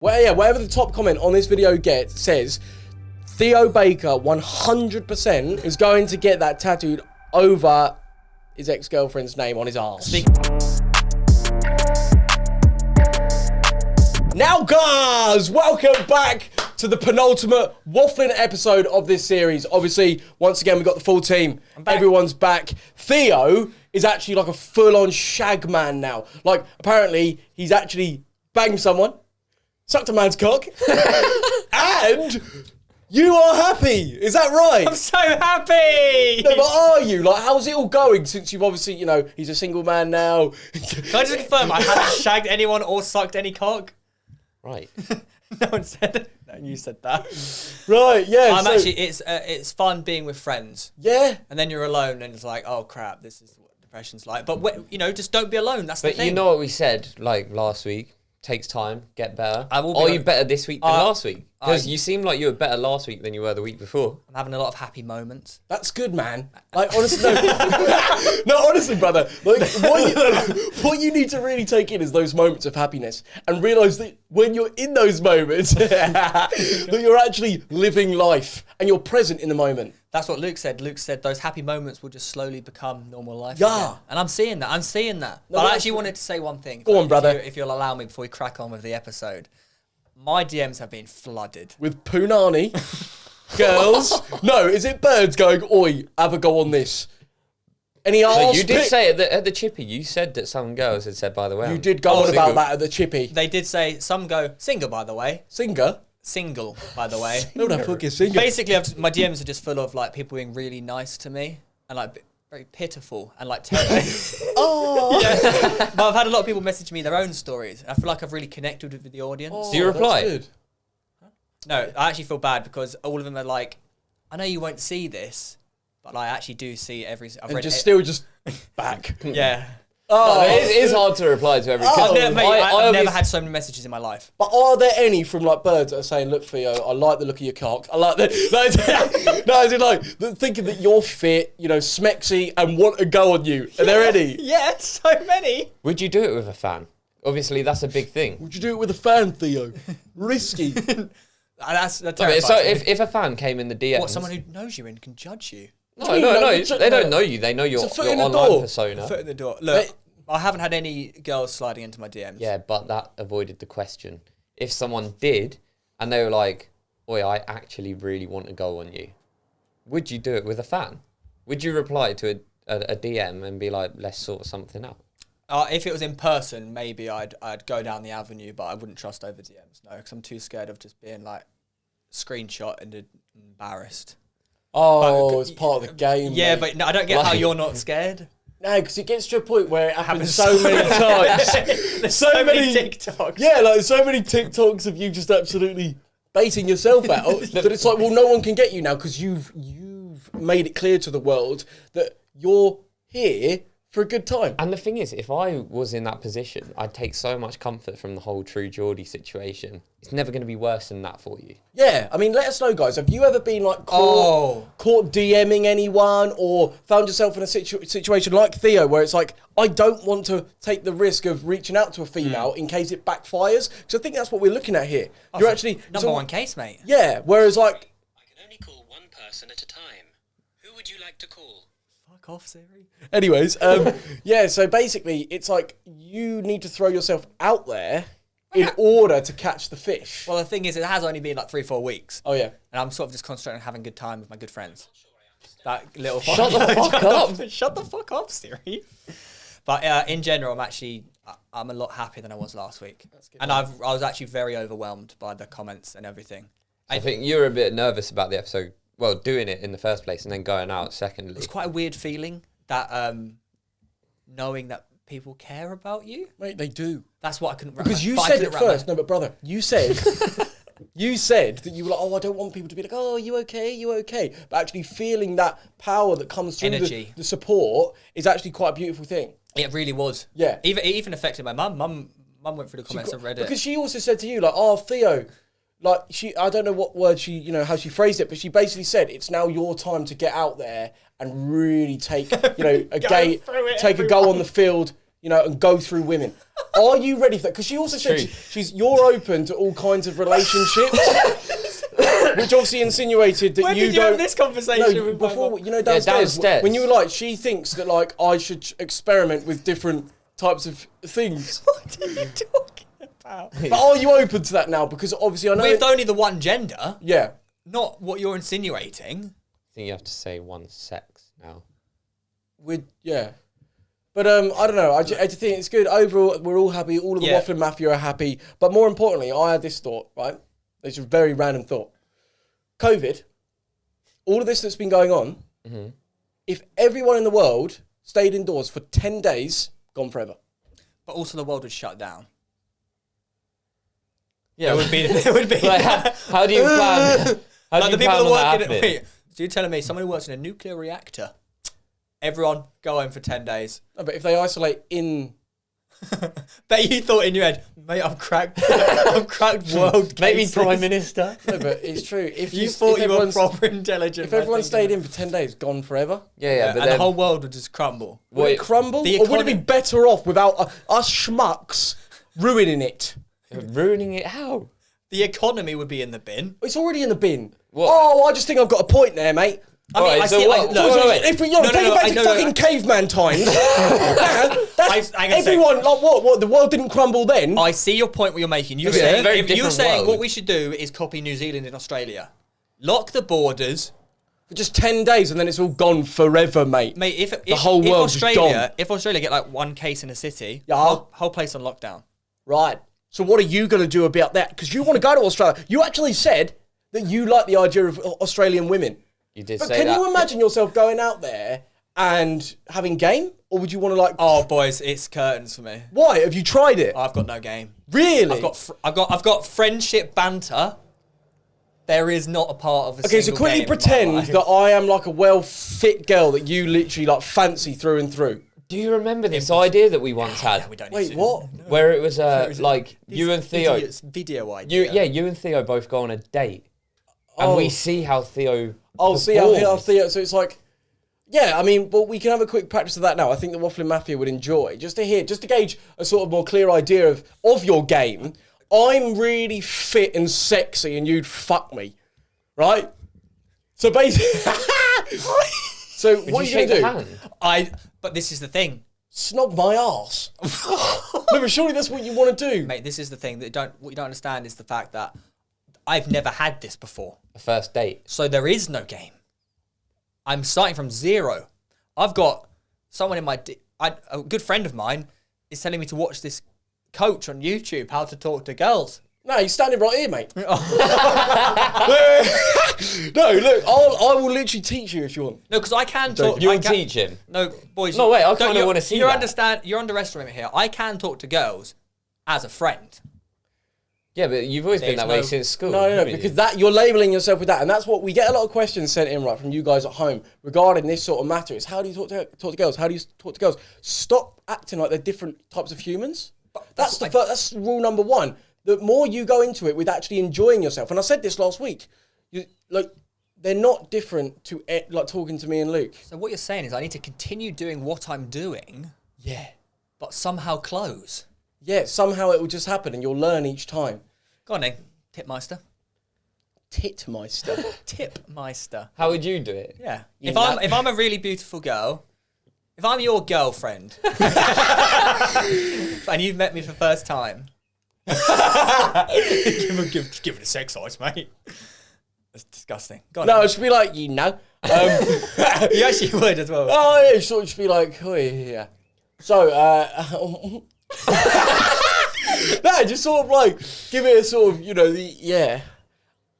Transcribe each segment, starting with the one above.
Well, yeah, whatever the top comment on this video says, Theo Baker 100% is going to get that tattooed over his ex-girlfriend's name on his arse. Now, guys, welcome back to the penultimate Wafflin episode of this series. Obviously, once again, we've got the full team. Everyone's back. Theo is actually like a full-on shag man now. Like, apparently, he's actually banged someone, sucked a man's cock, and you are happy. Is that right? I'm so happy. No, but are you? Like, how's it all going since you've obviously, you know, he's a single man now? Can I just confirm I haven't shagged anyone or sucked any cock? Right. No one said it. No, you said that. Right, yeah. It's fun being with friends. Yeah. And then you're alone and it's like, oh crap, this is what depression's like. But, you know, just don't be alone. That's the thing. But you know what we said, like, last week? Takes time, get better. Are you better this week than last week? Because you seem like you were better last week than you were the week before. I'm having a lot of happy moments. That's good, man. Like, honestly, no, honestly, brother. Like, what you need to really take in is those moments of happiness and realise that when you're in those moments, that you're actually living life and you're present in the moment. That's what Luke said. Luke said those happy moments will just slowly become normal life. Yeah. Again. And I'm seeing that. No, but I actually wanted to say one thing. Go on, brother. If you'll allow me before we crack on with the episode. My DMs have been flooded. With punani, girls. No, is it birds going, oi, have a go on this? Any arse So you did say at the chippy, you said that some girls had said, by the way. You did go on about that at the chippy. They did say, some go, single, by the way. Singer? Single, by the way. No, the fuck is singer? Basically, my DMs are just full of like people being really nice to me and like very pitiful and like terrible. Oh. Yeah. But I've had a lot of people message me their own stories. I feel like I've really connected with the audience. Oh, Do you reply? That's good. No, I actually feel bad because all of them are like, I know you won't see this, but I actually do see every. I've read still back. Yeah. Oh, No, it is hard to reply to every. I've never had so many messages in my life. But are there any from like birds that are saying, "Look, Theo, I like the look of your cock. I like that." No, as in like thinking that you're fit, you know, smexy, and want to go on you. Are there any? Yeah, so many. Would you do it with a fan? Obviously, that's a big thing. Would you do it with a fan, Theo? Risky. That's So terrifying. if a fan came in the DMs... What, someone who knows you and can judge you? No, they don't know you. They know your online persona. Foot in the door. Look, I haven't had any girls sliding into my DMs. Yeah, but that avoided the question. If someone did, and they were like, oi, I actually really want to go on you, would you do it with a fan? Would you reply to a DM and be like, let's sort something out? If it was in person, maybe I'd go down the avenue, but I wouldn't trust over DMs. No, because I'm too scared of just being like screenshot and embarrassed. Oh, it's part of the game. Yeah, mate. but no, I don't get how you're not scared. No, because it gets to a point where it happens so many times. There's so many TikToks. Yeah, like so many TikToks of you just absolutely baiting yourself out that it's like, well, no one can get you now because you've made it clear to the world that you're here for a good time. And the thing is, if I was in that position, I'd take so much comfort from the whole True Geordie situation. It's never going to be worse than that for you. Yeah, I mean, let us know, guys. Have you ever been like caught DMing anyone or found yourself in a situation like Theo where it's like, I don't want to take the risk of reaching out to a female in case it backfires? Because I think that's what we're looking at here. You're actually... Number one case, mate. Yeah, whereas like... I can only call one person at a time. Who would you like to call? Fuck off, Siri. Anyways, yeah, so basically it's like you need to throw yourself out there in order to catch the fish. Well, the thing is, it has only been like 3-4 weeks. Oh, yeah. And I'm sort of just concentrating on having a good time with my good friends. That little Shut the fuck up. Shut the fuck up, Siri. But in general, I'm a lot happier than I was last week. And I was actually very overwhelmed by the comments and everything. I think you were a bit nervous about the episode. Well, doing it in the first place and then going out secondly. It's quite a weird feeling that knowing that people care about you. Mate, they do. That's what I couldn't... Because you said it first. No, but brother, you said... You said that you were like, oh, I don't want people to be like, oh, you okay? You okay? But actually feeling that power that comes through the support is actually quite a beautiful thing. It really was. Yeah. It even affected my mum. Mum went through the comments and read it. Because she also said to you, like, oh, Theo, like, I don't know what word how she phrased it, but she basically said, it's now your time to get out there and really take, a go on the field, and go through women. Are you ready for that? Because she also said you're open to all kinds of relationships, which obviously insinuated that When you did you don't. have this conversation No, with my before mum? downstairs, when you were like, she thinks that like I should experiment with different types of things. What are you talking about? But are you open to that now? Because obviously I know. With only the one gender, Yeah. not what you're insinuating. I think you have to say one sex now. Yeah. But I don't know. I just think it's good. Overall, we're all happy. All of the Wafflin Mafia are happy. But more importantly, I had this thought, right? It's a very random thought. COVID, all of this that's been going on, if everyone in the world stayed indoors for 10 days, gone forever. But also the world would shut down. Yeah, It would be. Like, how do you plan? How do Like you the people plan that on work that in it. happening? Wait, so you're telling me someone who works in a nuclear reactor, everyone go home for 10 days. No, but if they isolate in... Bet you thought in your head, mate, I've cracked world Maybe cases. Prime Minister. No, but it's true. If You thought you were everyone's- proper intelligent. If everyone stayed in for 10 days, gone forever? Yeah, but and then the whole world would just crumble. Would it crumble? the Or would it be economy- better off without us schmucks ruining it? ruining it. How? The economy would be in the bin. It's already in the bin. What? Oh, I just think I've got a point there, mate. I mean, Alright, I so see. what- Look, wait. If we, take it back to fucking caveman times, that's I can say- everyone, like what, the world didn't crumble then? I see your point. What you're making. You're Yeah, saying, very you're different saying world. what we should do is copy New Zealand and Australia. Lock the borders. For just 10 days and then it's all gone forever, mate. Mate, if whole world's Australia, if Australia get like one case in a city, Yeah. whole place on lockdown. Right. So what are you going to do about that? Because you want to go to Australia. You actually said that you like the idea of Australian women. You did But say can that. you imagine yourself going out there and having game? Or would you want to like... Oh, boys, it's curtains for me. Why? Have you tried it? I've got no game. Really? I've got friendship banter. There is not a part of a Okay, so single quickly game in my pretend life. that I am like a well-fit girl that you literally like fancy through and through. Do you remember this idea that we once had? We don't need Wait, to. what? Where it was like you and Theo. Idiot's video idea. You and Theo both go on a date, and we see how Theo. I'll see how performs. Theo... So it's like... Yeah, I mean, but we can have a quick practice of that now. I think the Wafflin Mafia would enjoy, just to gauge a sort of more clear idea of your game. I'm really fit and sexy and you'd fuck me, right? So basically... So what are Would you shake going the to do? hand? But this is the thing, Snog my arse. No, but surely that's what you want to do. mate. This is the thing that what you don't understand is the fact that I've never had this before. A first date. So there is no game. I'm starting from zero. I've got someone in my... a good friend of mine is telling me to watch this coach on YouTube, how to talk to girls. No, you're standing right here, mate. No, look, I will literally teach you if you want. No, because I can talk... You I would can- teach him. No, boys... No, wait, I don't- kinda you're- wanna see you're that. You're underestimating me here. I can talk to girls as a friend. Yeah, but you've always been There's that way no- since school. No, haven't you? because that you're labelling yourself with that, and that's what we get a lot of questions sent in, right, from you guys at home regarding this sort of matter. Is how do you talk to girls? How do you talk to girls? Stop acting like they're different types of humans. That's that's rule number one. The more you go into it with actually enjoying yourself, and I said this last week, they're not different to like talking to me and Luke. So what you're saying is I need to continue doing what I'm doing, Yeah. but somehow close. Yeah, somehow it will just happen and you'll learn each time. Go on then, Tipmeister. Titmeister. Tipmeister. How would you do it? Yeah. You If know- I'm a really beautiful girl, if I'm your girlfriend, and you've met me for the first time, give it a sex size, mate. That's disgusting. Go on. No, then. it should be like, you You actually would as well. Oh, yeah, sort of just be like, oh, yeah. So, no, just sort of like, give it a sort of, yeah.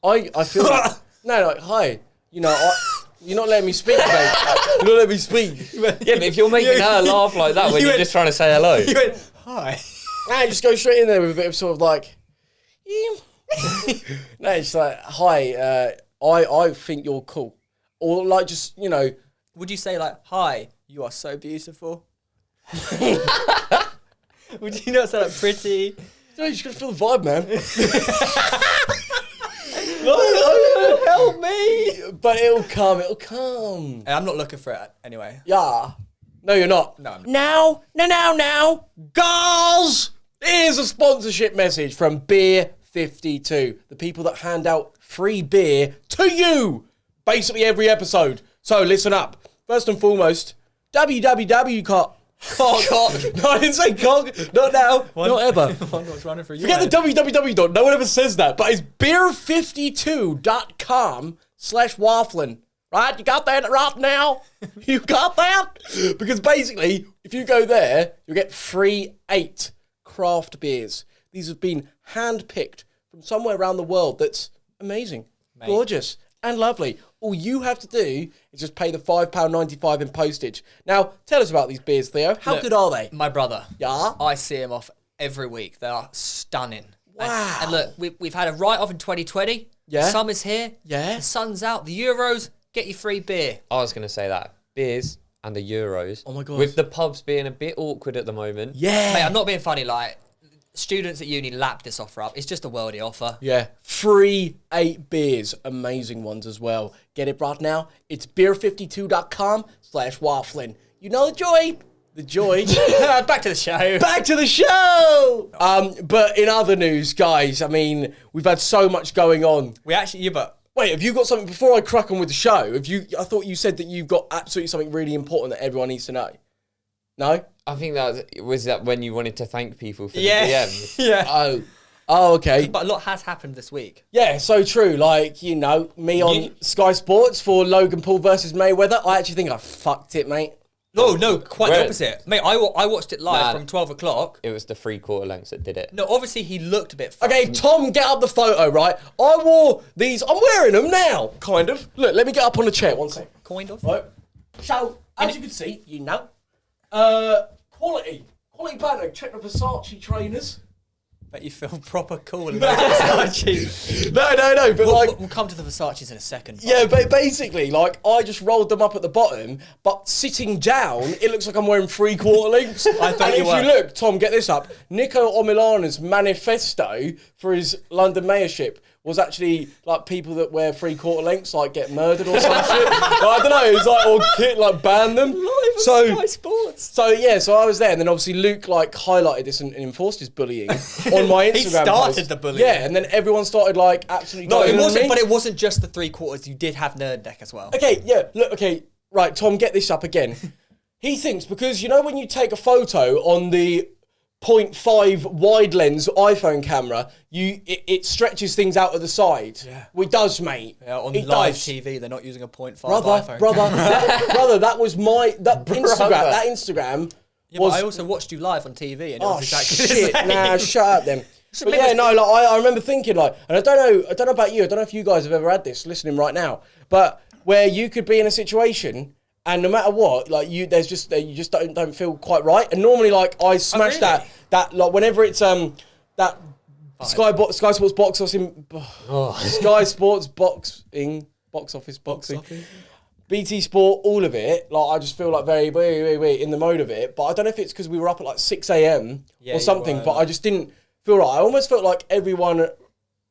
I feel like, no, like, hi, you're not letting me speak, mate. You're not letting me speak. Yeah, but if you're making her laugh like that when You you're went- just trying to say hello. You went, hi. No, just go straight in there with a bit of sort of like, no, it's like, hi, I think you're cool. Or like just, Would you say like, hi, you are so beautiful? Would you not say like pretty? no, you just gotta feel the vibe, man. Help me! But it'll come. And I'm not looking for it anyway. Yeah. No, you're not. No, I'm not. Now. Girls! Here's a sponsorship message from Beer 52. The people that hand out free beer to you. Basically every episode. So listen up. First and foremost, www. Cock. No, I didn't say cock. Not now. Not ever. What's running for you? Forget the www. No one ever says that. But it's beer52.com/wafflin. Right? You got that right now? You got that? Because basically, if you go there, you'll get free 8 craft beers. These have been hand-picked from somewhere around the world that's amazing, gorgeous, and lovely. All you have to do is just pay the £5.95 in postage. Now, tell us about these beers, Theo. How good are they? My brother. Yeah? I see him off every week. They are stunning. Wow. And look, we've had a write-off in 2020. Yeah. The summer's here. Yeah. The sun's out. The Euros, get your free beer. I was going to say that. Beers and the Euros. Oh my God. With the pubs being a bit awkward at the moment. Yeah. Mate, I'm not being funny. Like, students at uni lap this offer up. It's just a worldy offer. Yeah. Free 8 beers. Amazing ones as well. Get it right now. It's beer52.com/wafflin. You know the joy. The joy. Back to the show. Back to the show. But in other news, guys, I mean, we've had so much going on. We actually, yeah, but Wait, have you got something before I crack on with the show? I thought you said that you've got absolutely something really important that everyone needs to know. No? I think was that when you wanted to thank people for the yeah, DMs. yeah. Oh, okay. But a lot has happened this week. Yeah, so true. Like, you know, me on Sky Sports for Logan Paul versus Mayweather. I actually think I fucked it, mate. No, quite the Where- opposite. Mate, I watched it live from 12 o'clock. It was the 3/4 lengths that did it. No, obviously he looked a bit fucked. Okay, Tom, get up the photo, right? I wore these. I'm wearing them now, kind of. Look, let me get up on the chair. One sec. Kind of. Right. So, as you can see, you know, quality banner. Check the Versace trainers. Bet you feel proper cool in those Versace. No, but like, We'll come to the Versaces in a second. yeah, but basically, like, I just rolled them up at the bottom, but sitting down, it looks like I'm wearing 3/4 lengths. I thought and you if were. you look, Tom, get this up. Nico Omilana's manifesto for his London mayorship was actually like people that wear 3/4 lengths like get murdered or some shit. I don't know. It's like or ban them. Sky Sports. So I was there, and then obviously Luke like highlighted this and enforced his bullying on my Instagram. He started post. the bullying. Yeah, and then everyone started like absolutely. No, going it on wasn't. me. But it wasn't just the 3/4. You did have Nerd Deck as well. Okay, yeah, look, okay, right, Tom, get this up again. He thinks, because you know when you take a photo on the 0.5 wide lens iPhone camera, it stretches things out of the side. Yeah. Well, it does, mate. Yeah, on it live does. TV, they're not using a 0.5 Brother, iPhone. brother, that was Instagram Yeah, was... but I also watched you live on TV, and it Oh, was exactly the shit, same. nah, shut up then. But maybe yeah, it's- no, like, I remember thinking, like, and I don't know about you, I don't know if you guys have ever had this listening right now, but where you could be in a situation and no matter what, like you just don't feel quite right. And normally, like, I smash really? that like whenever it's that Sky Sports box office Sky Sports boxing box office boxing. BT Sport, all of it, like I just feel like very in the mode of it. But I don't know if it's because we were up at like 6 a.m. or something, but I just didn't feel right. I almost felt like everyone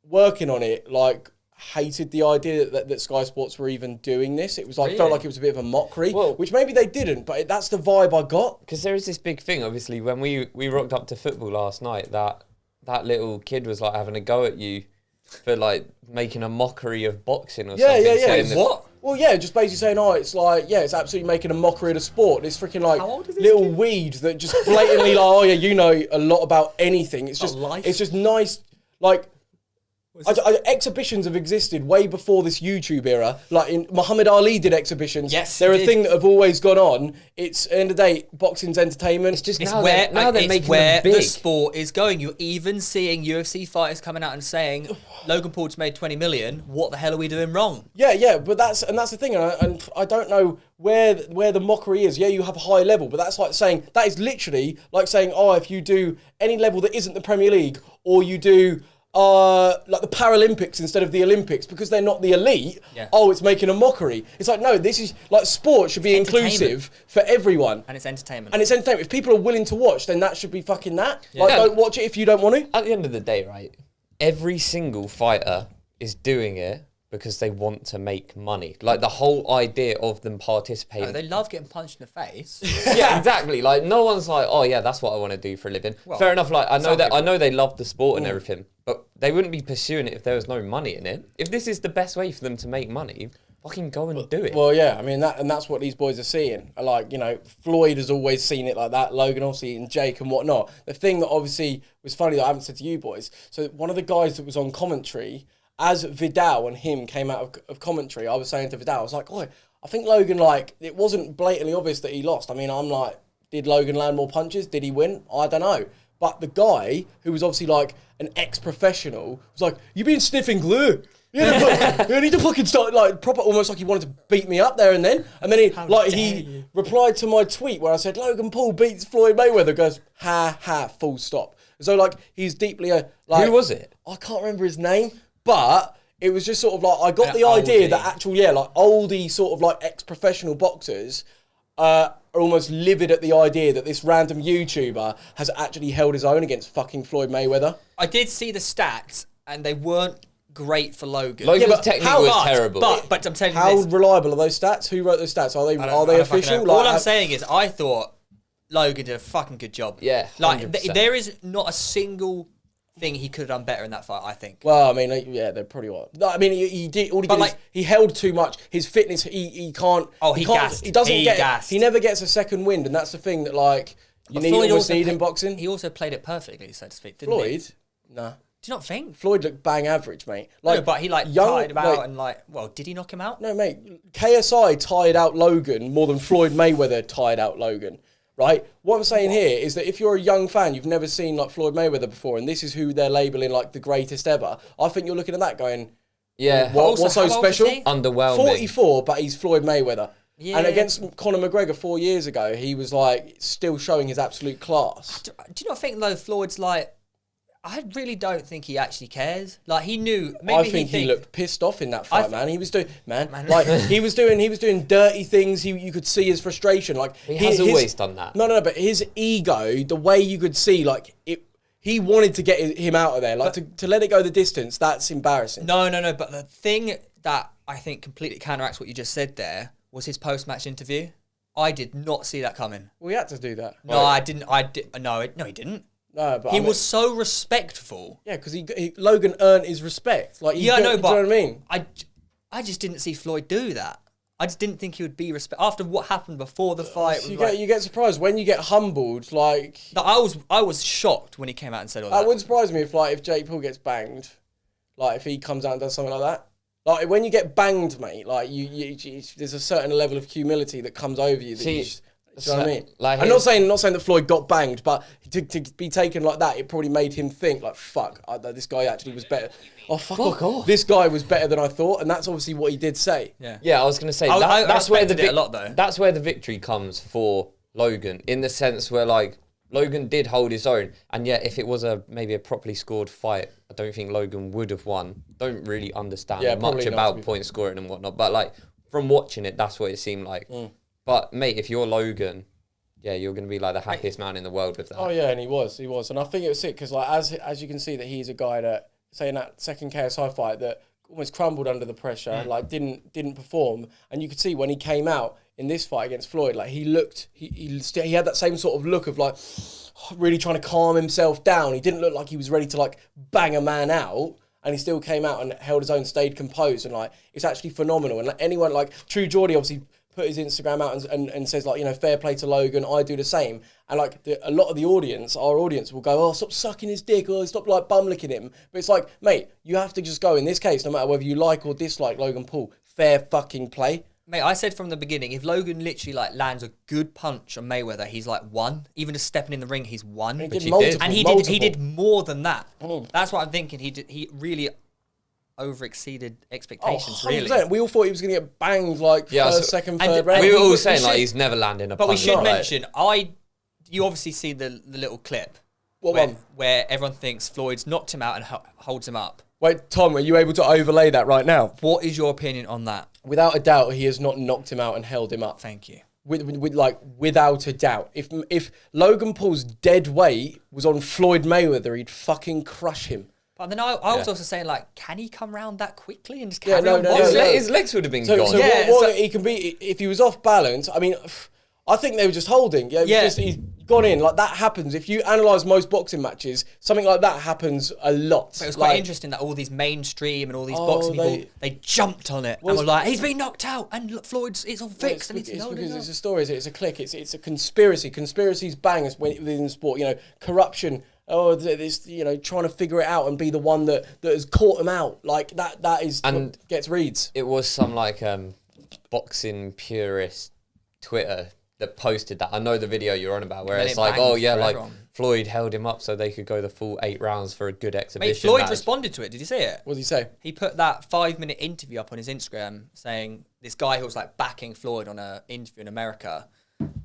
working on it like hated the idea that Sky Sports were even doing this. It was like felt like it was a bit of a mockery, which maybe they didn't, but that's the vibe I got. Because there is this big thing, obviously, when we rocked up to football last night, that little kid was like having a go at you for like making a mockery of boxing or something. Yeah. What? Well, yeah, just basically saying, it's like, it's absolutely making a mockery of the sport. This freaking like How old is this little kid? weed that just blatantly like, you know a lot about anything. It's just, life? it's just nice, like. Exhibitions have existed way before this YouTube era. Like Muhammad Ali did exhibitions. Yes, they're he a did. thing that have always gone on. It's at the end of the day, boxing's entertainment. It's just It's now where, they're it's making where them the big. sport is going. You're even seeing UFC fighters coming out and saying, Logan Paul just made 20 million. What the hell are we doing wrong? Yeah, but that's the thing, and I don't know where the mockery is. Yeah, you have a high level, but that's like saying that is literally like saying, if you do any level that isn't the Premier League, or you do like the Paralympics instead of the Olympics because they're not the elite. Yeah. It's making a mockery. It's like, no, this is like sport should be inclusive for everyone. And it's entertainment. And it's entertainment. If people are willing to watch, then that should be fucking that. Yeah. Like, Yeah. don't watch it if you don't want to. At the end of the day, right, every single fighter is doing it because they want to make money. Like the whole idea of them participating. No, they love getting punched in the face. Yeah, exactly. Like no one's like, oh yeah, that's what I want to do for a living. Well, fair enough. Like I know people. I know they love the sport and everything, but they wouldn't be pursuing it if there was no money in it. If this is the best way for them to make money, fucking go and do it. Well, yeah, I mean that's what these boys are seeing. Like, you know, Floyd has always seen it like that. Logan obviously and Jake and whatnot. The thing that obviously was funny that I haven't said to you boys. So one of the guys that was on commentary, as Vidal and him came out of commentary, I was saying to Vidal, I was like, oh, I think Logan, like, it wasn't blatantly obvious that he lost. I mean, I'm like, did Logan land more punches? Did he win? I don't know. But the guy, who was obviously like an ex-professional, was like, you been sniffing glue. You need to fucking start, like, proper, almost like he wanted to beat me up there and then. And then he replied to my tweet where I said, Logan Paul beats Floyd Mayweather, goes, ha, ha, full stop. So, like, he's deeply like... Who was it? I can't remember his name, but it was just sort of like, I got the idea that actual, like, oldie sort of, like, ex-professional boxers are almost livid at the idea that this random YouTuber has actually held his own against fucking Floyd Mayweather. I did see the stats, and they weren't great for Logan. Logan's technique was terrible. But I'm telling you How this. reliable are those stats? Who wrote those stats? Are they I don't official? fucking know. Like, All I'm saying is I thought Logan did a fucking good job. Yeah, Like, 100%. there is not a single thing he could have done better in that fight, I think. Well, I mean, yeah, they're pretty well. No, I mean, he did. All he did is he held too much. His fitness, he can't. Oh, he can't, gassed. He doesn't He get. gassed. He never gets a second wind, and that's the thing that like you Floyd almost need played- in boxing. He also played it perfectly, so to speak, didn't he? Floyd, nah. Do you not think? Floyd looked bang average, mate. No, but he tied him out and well, did he knock him out? No, mate. KSI tied out Logan more than Floyd Mayweather tied out Logan. Right? What I'm saying here is that if you're a young fan, you've never seen like Floyd Mayweather before, and this is who they're labelling like the greatest ever. I think you're looking at that going, Yeah. what's so how old is special? he? Underwhelming. 44, but he's Floyd Mayweather. Yeah. And against Conor McGregor 4 years ago, he was like still showing his absolute class. Do you not think though Floyd's like? I really don't think he actually cares. Like he knew. Maybe I think he looked pissed off in that fight, man. He was doing, like he was doing dirty things. You could see his frustration. Like He has always done that. No, but his ego, the way you could see, like it, he wanted to get him out of there. Like to let it go the distance, that's embarrassing. No. But the thing that I think completely counteracts what you just said there was his post-match interview. I did not see that coming. We had to do that. No, I didn't. No, he didn't. No, but He was so respectful. Yeah, because Logan earned his respect. Like, Yeah, I know, do but you know what I mean? I just didn't see Floyd do that. I just didn't think he would be respect after what happened before the fight. So you get surprised when you get humbled. Like, I was shocked when he came out and said all that. that wouldn't surprise me if Jake Paul gets banged, like if he comes out and does something like that. Like when you get banged, mate, like you there's a certain level of humility that comes over you. That See, you just, do you know what I mean? like I'm not saying that Floyd got banged, but to be taken like that, it probably made him think like, fuck, this guy actually was better. Oh, fuck off. This guy was better than I thought, and that's obviously what he did say. Yeah, I was going to say, I that's where respected it a lot, though. That's where the victory comes for Logan, in the sense where, like, Logan did hold his own, and yet if it was maybe a properly scored fight, I don't think Logan would have won. Don't really understand much about point scoring and whatnot, but, like, from watching it, that's what it seemed like. But, mate, if you're Logan, yeah, you're going to be, like, the happiest man in the world with that. Oh, yeah, and he was. And I think it was sick, because, like, as you can see, that he's a guy that, say in that second KSI fight, that almost crumbled under the pressure and like didn't perform. And you could see when he came out in this fight against Floyd, like he had that same sort of look of like really trying to calm himself down. He didn't look like he was ready to like bang a man out, and he still came out and held his own, stayed composed, and like it's actually phenomenal. And like anyone like True Geordie obviously put his Instagram out and says like, you know, fair play to Logan, I do the same. And like a lot of the audience, our audience will go, oh, stop sucking his dick, or stop like bum licking him. But it's like, mate, you have to just go, in this case, no matter whether you like or dislike Logan Paul, fair fucking play. Mate, I said from the beginning, if Logan literally like lands a good punch on Mayweather, he's like won. Even just stepping in the ring, he's won. He did he multiple, did. And he multiple. did more than that. That's what I'm thinking. He really over-exceeded expectations, really. 100%. We all thought he was going to get banged like first, second, and third the- round. We were all we saying, like, should- he's never landing a punch. But we should like- mention, you obviously see the little clip What one? where everyone thinks Floyd's knocked him out and holds him up. Wait, Tom, are you able to overlay that right now? What is your opinion on that? Without a doubt, he has not knocked him out and held him up. Thank you. Without a doubt. If Logan Paul's dead weight was on Floyd Mayweather, he'd fucking crush him. But then I was also saying, like, can he come round that quickly and just Yeah, carry on no, boxing? His legs would have been gone. So what he can be if he was off balance. I mean, I think they were just holding. Yeah, he's gone in. Like that happens. If you analyse most boxing matches, something like that happens a lot. But it was quite interesting that all these mainstream and all these boxing people, they jumped on it and were like, he's been knocked out and look, Floyd's, it's all fixed. It's because it's a story. It's a clique. It's a conspiracy. Conspiracies bang within sport. You know, corruption. Oh, this, you know, trying to figure it out and be the one that has caught him out. Like that is and what gets reads. It was some like boxing purist Twitter that posted that. I know the video you're on about, where it's like, oh yeah, like Floyd held him up so they could go the full 8 rounds for a good exhibition. Mate, Floyd responded to it. Did you see it? What did he say? He put that 5-minute interview up on his Instagram saying this guy who was like backing Floyd on an interview in America,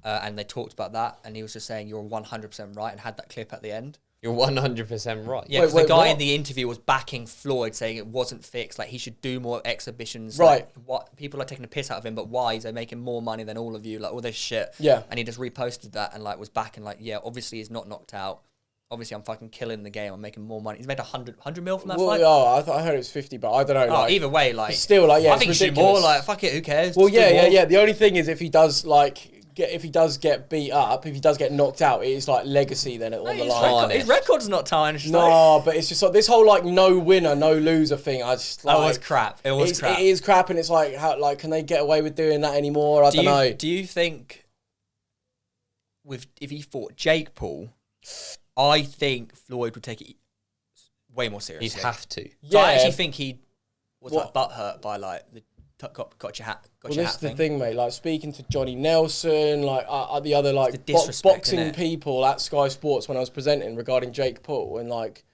and they talked about that, and he was just saying you're 100% right, and had that clip at the end. You're 100% right. Yeah, because the guy in the interview was backing Floyd, saying it wasn't fixed, like he should do more exhibitions. Right. Like, what people are taking a piss out of him, but why? He's making more money than all of you, like all this shit. Yeah. And he just reposted that and like was backing, like, yeah, obviously he's not knocked out. Obviously I'm fucking killing the game. I'm making more money. He's made 100 mil from that fight. Oh, I heard it was 50, but I don't know. Oh, either way, like still, like, yeah, I think he should ridiculous. more. Like, fuck it, who cares? Well, Just do more. yeah. The only thing is if he does get beat up, if he does get knocked out, it is like legacy then on the line. His record's not tarnished. No, but it's just like this whole like no winner, no loser thing. I just like, that was crap. It was crap. It is crap, and it's like how like can they get away with doing that anymore? I don't know. Do you think if he fought Jake Paul, I think Floyd would take it way more seriously. He'd have to. So I actually think he was like butthurt by like the got your hat. Well, this is the thing, mate. Like speaking to Johnny Nelson, like the other like boxing people at Sky Sports when I was presenting regarding Jake Paul, and like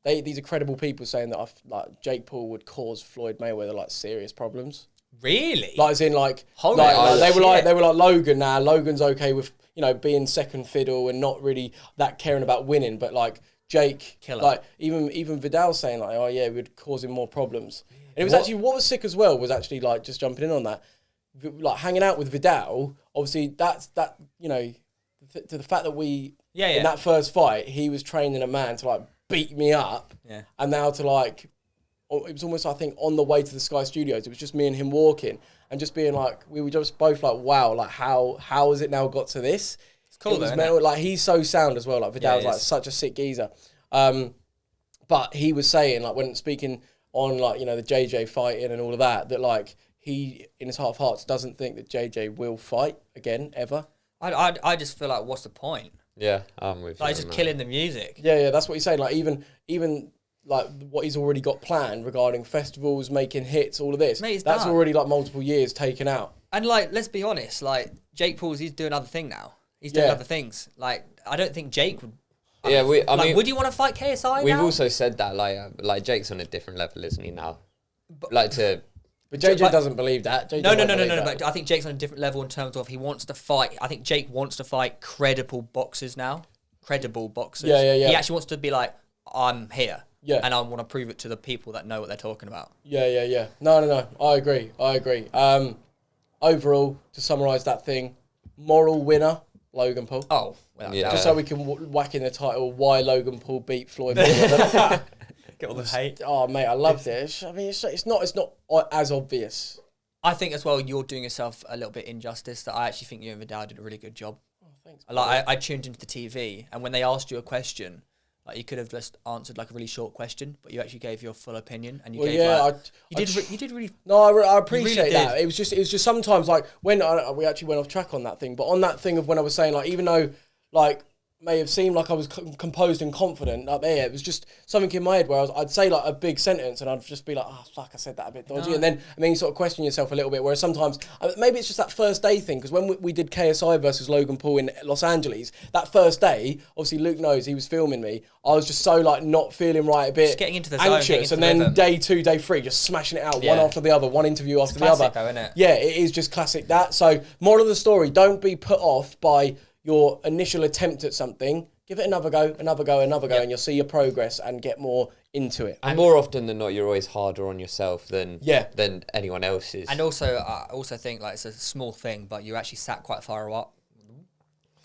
these are credible people saying that like Jake Paul would cause Floyd Mayweather like serious problems. Really? Like as in like, Holy they were like Logan. Now Logan's okay with being second fiddle and not really that caring about winning, but like Jake, killer. Like even Vidal saying like, oh yeah, it would cause him more problems. And it was actually what was sick as well was actually like just jumping in on that, like hanging out with Vidal. Obviously, to the fact that in that first fight he was training a man to like beat me up, and now to like it was almost I think on the way to the Sky Studios it was just me and him walking and just being like we were just both like wow like how has it now got to this? It's cool though, isn't it? Like he's so sound as well. Like Vidal's like such a sick geezer, but he was saying like when speaking on like the JJ fighting and all of that like he in his heart of hearts doesn't think that JJ will fight again ever. I just feel like what's the point? Yeah, I'm with you. Like just killing the music. Yeah, that's what he's saying. Like even like what he's already got planned regarding festivals, making hits, all of this. Mate, that's done. Already like multiple years taken out. And like let's be honest, like Jake Paul's he's doing other thing now. He's doing other things. Like I don't think Jake would. I mean, would you want to fight KSI? We've also said that like Jake's on a different level, isn't he now? But JJ doesn't believe that. JJ no. But I think Jake's on a different level in terms of he wants to fight. I think Jake wants to fight credible boxers now. Credible boxers. Yeah. He actually wants to be like, I'm here. Yeah. And I want to prove it to the people that know what they're talking about. Yeah. No. I agree. Overall, to summarise that thing, moral winner, Logan Paul. Oh, just so we can whack in the title, why Logan Paul beat Floyd Mayweather. Get all the hate. Oh, mate, I loved it. I mean, it's not as obvious. I think as well, you're doing yourself a little bit injustice. That I actually think you and Vidal did a really good job. Oh, thanks. Like I tuned into the TV, and when they asked you a question, like you could have just answered like a really short question, but you actually gave your full opinion, and you did really. No, I appreciate really that. It was just sometimes like when we actually went off track on that thing, but on that thing of when I was saying like even though like may have seemed like I was composed and confident up there, it was just something in my head where I'd say like a big sentence and I'd just be like, oh fuck, I said that a bit dodgy, and then you sort of question yourself a little bit. Whereas sometimes maybe it's just that first day thing, because when we did KSI versus Logan Paul in Los Angeles, that first day, obviously Luke knows he was filming me. I was just so like not feeling right, a bit just getting into the zone, anxious, and then rhythm. day 2, day 3, just smashing it out one after the other, one interview after the other. Though, isn't it? Yeah, it is just classic that. So moral of the story: don't be put off by your initial attempt at something. Give it another go, and you'll see your progress and get more into it. And more often than not, you're always harder on yourself than anyone else's. And also, I also think like it's a small thing, but you actually sat quite far apart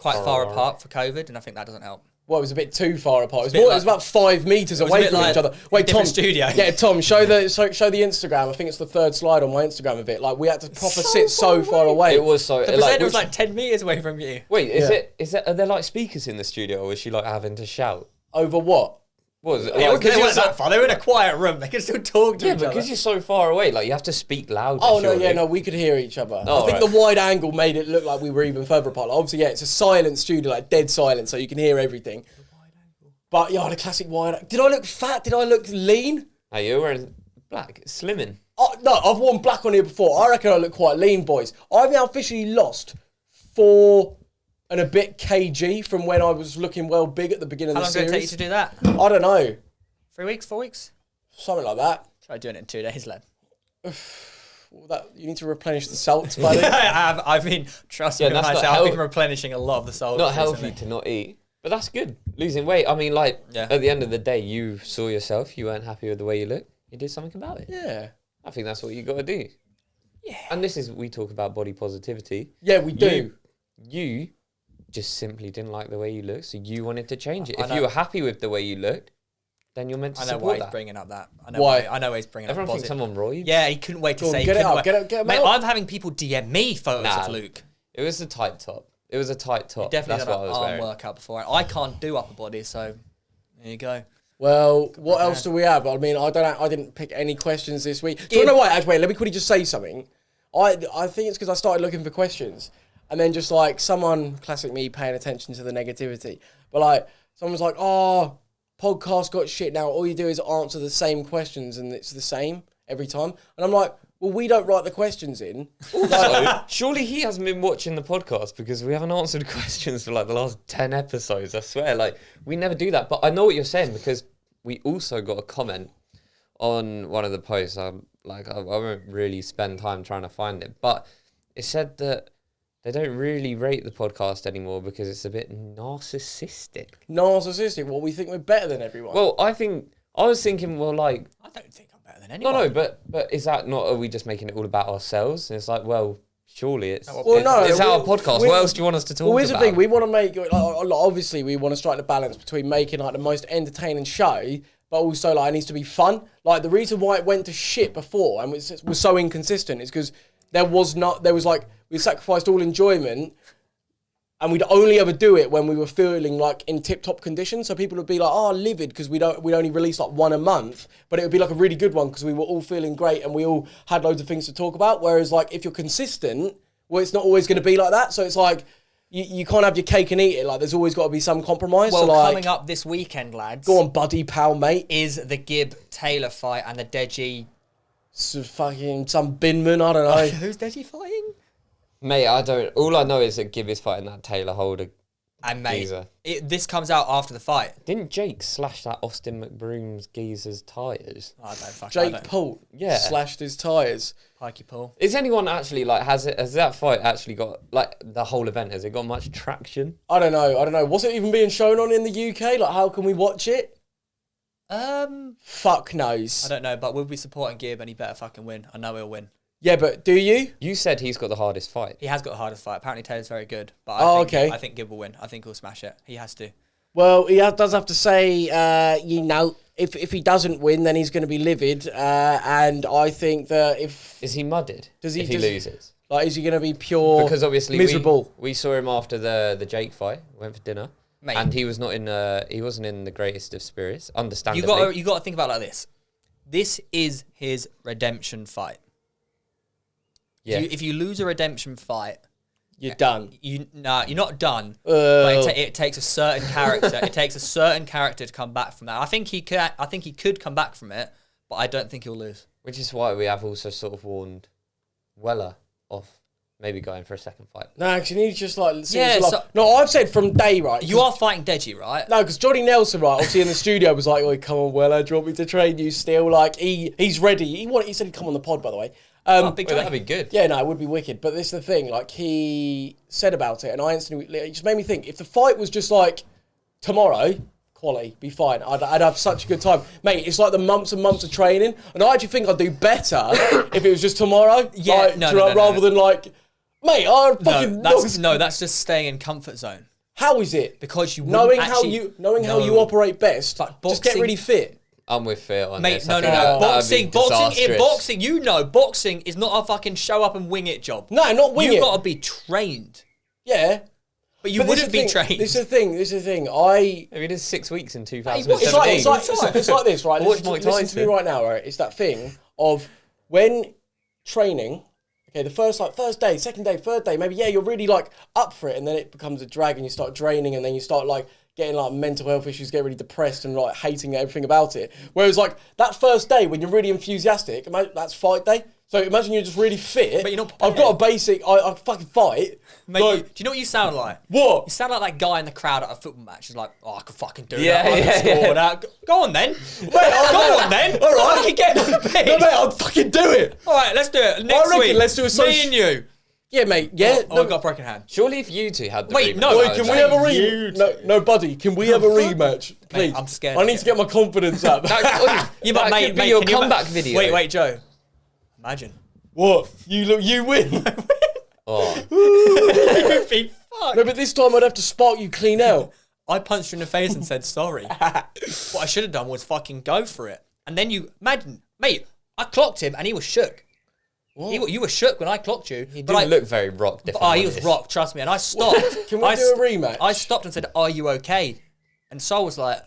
for COVID, and I think that doesn't help. Well, it was a bit too far apart. bit It was about 5 meters was a away bit from like each other. Wait, Tom. different studio. Yeah, Tom, show the Instagram. I think it's the third slide on my Instagram of it. Like, we had to proper sit so far away. It was so. The presenter was like 10 meters away from you. Wait, is it? Are there like speakers in the studio, or is she like having to shout? Over what? What was it? They Like, weren't that far. They were in a quiet room. They could still talk to yeah, each but other. because you're so far away, like you have to speak louder. Oh, no, surely. yeah, no, we could hear each other. Oh, I think right. the wide angle made it look like we were even further apart. Like, obviously, yeah, it's a silent studio, like dead silent, so you can hear everything. But, yeah, the classic wide... Did I look fat? Did I look lean? Hey, you're wearing black, slimming. Oh, no, I've worn black on here before. I reckon I look quite lean, boys. I've now officially lost 4 and a bit kg from when I was looking well big at the beginning How of long the did it series. take you to do that? I don't know. 3 weeks, 4 weeks? Something like that. Try doing it in 2 days, lad. Well, you need to replenish the salts, buddy. I mean, trust me when that's I not say I've been healthy. replenishing a lot of the salt. Not healthy to not eat, but that's good. Losing weight. I mean, like Yeah. at the end of the day, you saw yourself. You weren't happy with the way you look. You did something about it. Yeah. I think that's what you got to do. Yeah. And we talk about body positivity. Yeah, we do. You just simply didn't like the way you look, so you wanted to change it. I If know. you were happy with the way you looked, then you're meant to I know why support he's that. bringing up that. I know Why? why. I know why he's bringing Everyone up thinks positive. I'm on roids. Yeah, he couldn't wait to Go on, say. get he it couldn't up, wait. get 'em Mate, out. I'm having people DM me photos Nah. of Luke. It was a tight top. It was a tight top. Definitely That's done what I an was arm wearing. workout before. I can't do upper body, so there you go. Well, what else do we have? I mean, I didn't pick any questions this week. Do you know what? Actually, wait, let me quickly just say something. I think it's because I started looking for questions, and then just like someone, classic me, paying attention to the negativity. But like, someone's like, "Oh, podcast got shit now. All you do is answer the same questions, and it's the same every time." And I'm like, "Well, we don't write the questions in." So, surely he hasn't been watching the podcast because we haven't answered questions for like the last 10 episodes. I swear, like we never do that. But I know what you're saying because we also got a comment on one of the posts. I won't really spend time trying to find it, but it said that they don't really rate the podcast anymore because it's a bit narcissistic. Narcissistic. Well, we think we're better than everyone. Well, I was thinking, well, like, I don't think I'm better than no, anyone. but is that not? Are we just making it all about ourselves? And it's like, well, surely it's Well, no, it's our we- podcast. we- What else do you want us to talk about? Well, here's the thing. We want to make, obviously, we want to strike the balance between making like the most entertaining show, but also like it needs to be fun. Like the reason why it went to shit before and was so inconsistent is because we sacrificed all enjoyment, and we'd only ever do it when we were feeling like in tip-top condition. So people would be like, "Oh, livid," because we'd only release like one a month, but it would be like a really good one because we were all feeling great and we all had loads of things to talk about. Whereas like if you're consistent, well, it's not always going to be like that. So it's like you can't have your cake and eat it. Like there's always got to be some compromise. Well, so, like, coming up this weekend, lads, go on, buddy, pal, mate. is the Gibb Taylor fight and the Deji. So fucking some binman, I don't know. Who's Deji fighting? Mate, I don't. All I know is that Gibb is fighting that Taylor Holder. And mate, Geezer. this comes out after the fight. Didn't Jake slash that Austin McBroom's geezer's tyres? I don't fuck. I Jake don't. Paul Yeah. slashed his tyres. Pikey Paul. Is anyone actually like has that fight actually got like the whole event? Has it got much traction? I don't know. Was it even being shown on in the UK? Like, how can we watch it? Fuck knows. I don't know, but we'll be supporting Gibb and he better fucking win. I know he'll win. Yeah, but do you? You said he's got the hardest fight. He has got the hardest fight. Apparently Taylor's very good. But Okay. I think Gibb will win. I think he'll smash it. He has to. Well, he does have to say, if he doesn't win, then he's going to be livid. And I think that Is he mudded? Does he if he just- loses? like, is he going to be pure Because obviously miserable? we saw him after the Jake fight. Went for dinner, Mate. and he was not in. He wasn't in the greatest of spirits. Understandably, You got to think about it like this. This is his redemption fight. yeah. If you lose a redemption fight, You're done. you're not done. But Uh, it takes a certain character. It takes a certain character to come back from that. I think he could come back from it, but I don't think he'll lose. Which is why we have also sort of warned Weller off maybe going for a second fight. no, actually, you need to just like... see Yeah, what's so- like. No, I've said from day, right? You are fighting Deji, right? No, because Johnny Nelson, right, obviously in the studio was like, "Oh, come on, Weller, do you want me to train you still?" Like, he's ready. He said he'd come on the pod, by the way. Big Well, Johnny. that'd be good. Yeah, no, it would be wicked. But this is the thing, like, he said about it, and I instantly, it just made me think, if the fight was just like tomorrow, quality, be fine. I'd have such a good time. Mate, it's like the months and months of training, and I actually think I'd do better if it was just tomorrow. Yeah, like, no, do you know, no, no, rather no. than like, mate, I fucking... That's just staying in comfort zone. How is it? Because you knowing wouldn't how actually how you operate best, But just get boxing- really fit. I'm with Phil on Mate, this. no. I think that'd be Boxing, disastrous. boxing is not a fucking show up and wing it job. No, not wing it. You gotta be trained. Yeah. But you But wouldn't be trained. This is the thing. I mean, it's 6 weeks in what's 2017. It's like this, right? Watch Listen Mike to me Tyson. right now, right? It's that thing of when training, okay, the first day, second day, third day, maybe, yeah, you're really like up for it, and then it becomes a drag and you start draining, and then you start like getting like mental health issues, get really depressed and like hating everything about it. Whereas like that first day when you're really enthusiastic, that's fight day. So imagine you're just really fit. But you're not I've got a basic, I fucking fight. Mate, Like, do you know what you sound like? what? You sound like that guy in the crowd at a football match. He's like, oh, I could fucking do Yeah, that. I yeah, can score yeah. that. Go on then. Go on then. All right. Fucking get on the pitch. No, mate, I'll fucking do it. All right, let's do it. Next reckon week. let's do a Me and you. Yeah, mate, yeah. Oh, I got a broken hand. Surely if you two had the Wait, rematch, no. Wait, can we have a rematch? No, buddy, can we have a rematch? Please. I'm scared I to need to get my confidence up. That could be your can you comeback video. Wait, Joe. Imagine. What? You win. Oh, You'd be fucked. No, but this time I'd have to spark you clean out. I punched you in the face and said sorry. What I should have done was fucking go for it. And then you, imagine, mate, I clocked him and he was shook. You were shook when I clocked you. he but didn't look very rocked. Oh, he was rocked, trust me. And I stopped. Can we do a rematch? I stopped and said, are you okay? And Sol was like,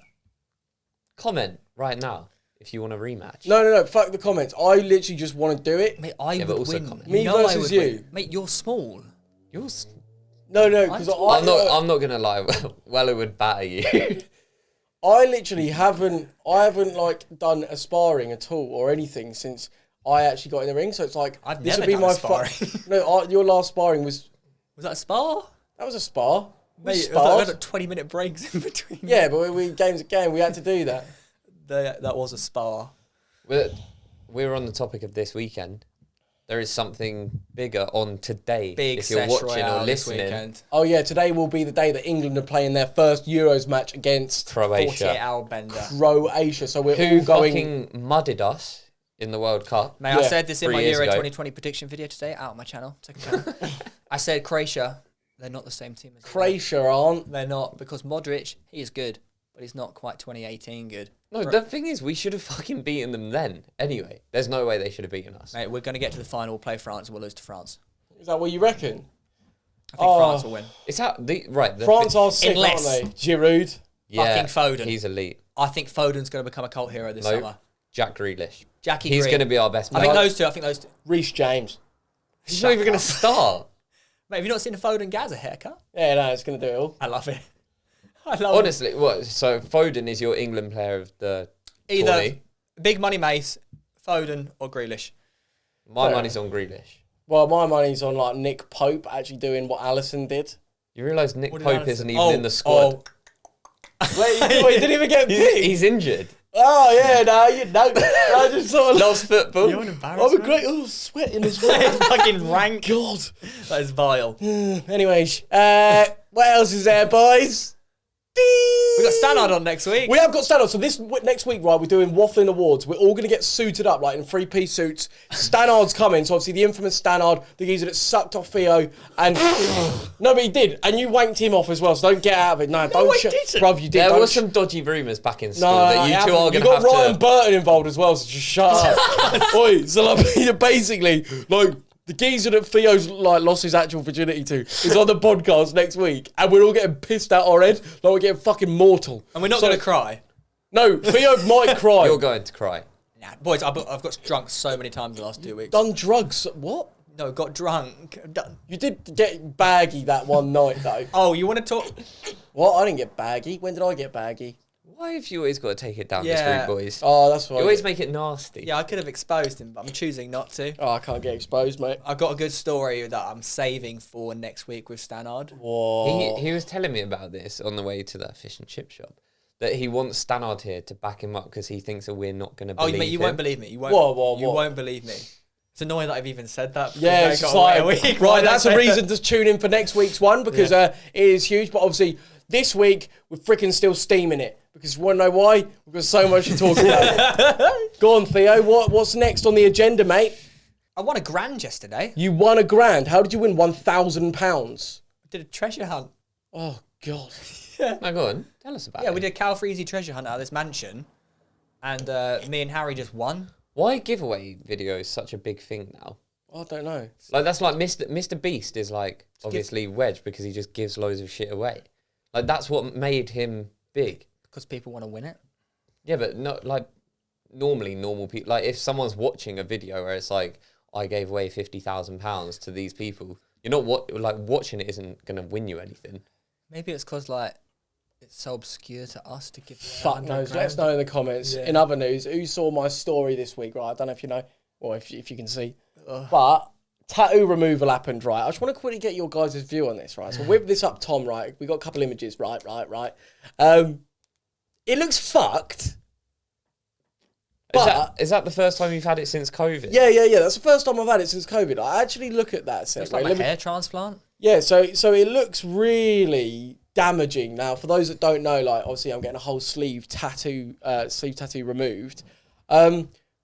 Comment right now if you want a rematch. No, fuck the comments. I literally just want to do it. mate, I but would also win. comment. Me know I versus would you. win. Mate, you're small. You're No, because I'm not gonna lie. Weller would batter you. I literally haven't like done a sparring at all or anything since I actually got in the ring. So it's like I've this never would be done my a sparring. No, your last sparring was Was that a spar? that was a spar. We Mate, it sparred. was like 20-minute breaks in between. Yeah, but we games again. We had to do that. That was a spar. We're on the topic of this weekend. There is something bigger on today. Big if you're Sesh watching Royale or this listening. weekend. Oh yeah, today will be the day that England are playing their first Euros match against 48 hour bender. Croatia. So we're Who all going. fucking mudded us in the World Cup? Mate, I Yeah, said this in 3 my years Euro ago. 2020 prediction video today, out on my channel, second channel. I said Croatia, they're not the same team as Croatia aren't. They're not, because Modric, he is good, but he's not quite 2018 good. No, the thing is, we should have fucking beaten them then. Anyway, there's no way they should have beaten us. Mate, we're going to get to the final, we'll play France, and we'll lose to France. Is that what you reckon? I think France will win. It's how the France are sick, Unless- aren't they? Giroud. yeah, fucking Foden. He's elite. I think Foden's going to become a cult hero this No, summer. Jack Grealish. Jackie He's Green. going to be our best I player. think those two. Reece James. He's not even going to start. Mate, have you not seen the Foden Gaza haircut? Yeah, no, it's going to do it all. I love it. I love Honestly, what? So Foden is your England player of the it. Either tourney. Big Money Mace, Foden, or Grealish. My Fair. money's on Grealish. Well, my money's on like Nick Pope actually doing what Allison did. You realise Nick What did Pope Alisson- isn't even in the squad. Wait, he didn't even get picked. He's injured. Oh yeah, no, you know. I just sort of. Loves football. You're an I'm a embarrassment. great. Oh, sweating as well. It's fucking rank. God. That is vile. Anyways, what else is there, boys? We got Stannard on next week. We have got Stannard. So next week, right, we're doing Wafflin Awards. We're all going to get suited up, like in three-piece suits. Stannard's coming. So obviously the infamous Stannard, the geezer that sucked off Theo. And no, but he did. And you wanked him off as well. So don't get out of it. No, don't. I didn't. Bruv, you did. There Don't was some dodgy rumours back in school No, that you two are going to got have Ryan to... Burton involved as well, so just shut up. Oi, so like, basically, like, the geezer that Theo's like lost his actual virginity to is on the podcast next week, and we're all getting pissed out our head, like we're getting fucking mortal. And we're not So- going to cry. No, Theo might cry. You're going to cry. Nah, boys, I've got drunk so many times the last 2 weeks. Done drugs. What? No, got drunk. Done. You did get baggy that one night, though. Oh, you want to talk? What? I didn't get baggy. When did I get baggy? Why have you always got to take it down Yeah. this route, boys? Oh, that's You right. always make it nasty. Yeah, I could have exposed him, but I'm choosing not to. Oh, I can't get exposed, mate. I've got a good story that I'm saving for next week with Stannard. Whoa. He was telling me about this on the way to that fish and chip shop. That he wants Stannard here to back him up because he thinks that we're not going to Oh, believe mate, you him. won't believe me. You won't. Whoa, You whoa. won't believe me. It's annoying that I've even said that. because Yeah, I it's got just away like, a week. right, Why that's did a I say reason that? to tune in for next week's one because it is huge. But obviously, this week, we're freaking still steaming it because you want to know why? We've got so much to talk about. Go on, Theo. What's next on the agenda, mate? I won $1,000 yesterday. You won £1,000. How did you win £1,000? I did a treasure hunt. Oh, God. No, go on. Tell us about it. Yeah, we did a Calfreezy treasure hunt out of this mansion, and me and Harry just won. Why giveaway videos such a big thing now? I don't know. Like, that's like Mr. Beast is like, obviously Wedge because he just gives loads of shit away. Like, that's what made him big. Because people want to win it. Yeah, but not like normally normal people. Like, if someone's watching a video where it's like, I gave away £50,000 to these people, you're not watching it isn't gonna win you anything. Maybe it's because like it's so obscure to us to give. Fuck knows. Let us know in the comments. Yeah. In other news, who saw my story this week, right? I don't know if you know, or if you can see. But tattoo removal happened, right? I just want to quickly get your guys' view on this, right? So whip this up, Tom, right? We got a couple images, right. It looks fucked. Is that the first time you've had it since COVID? Yeah. That's the first time I've had it since COVID. I actually look at that. It's like a hair transplant. Yeah, so it looks really damaging. Now, for those that don't know, like, obviously I'm getting a whole sleeve tattoo removed.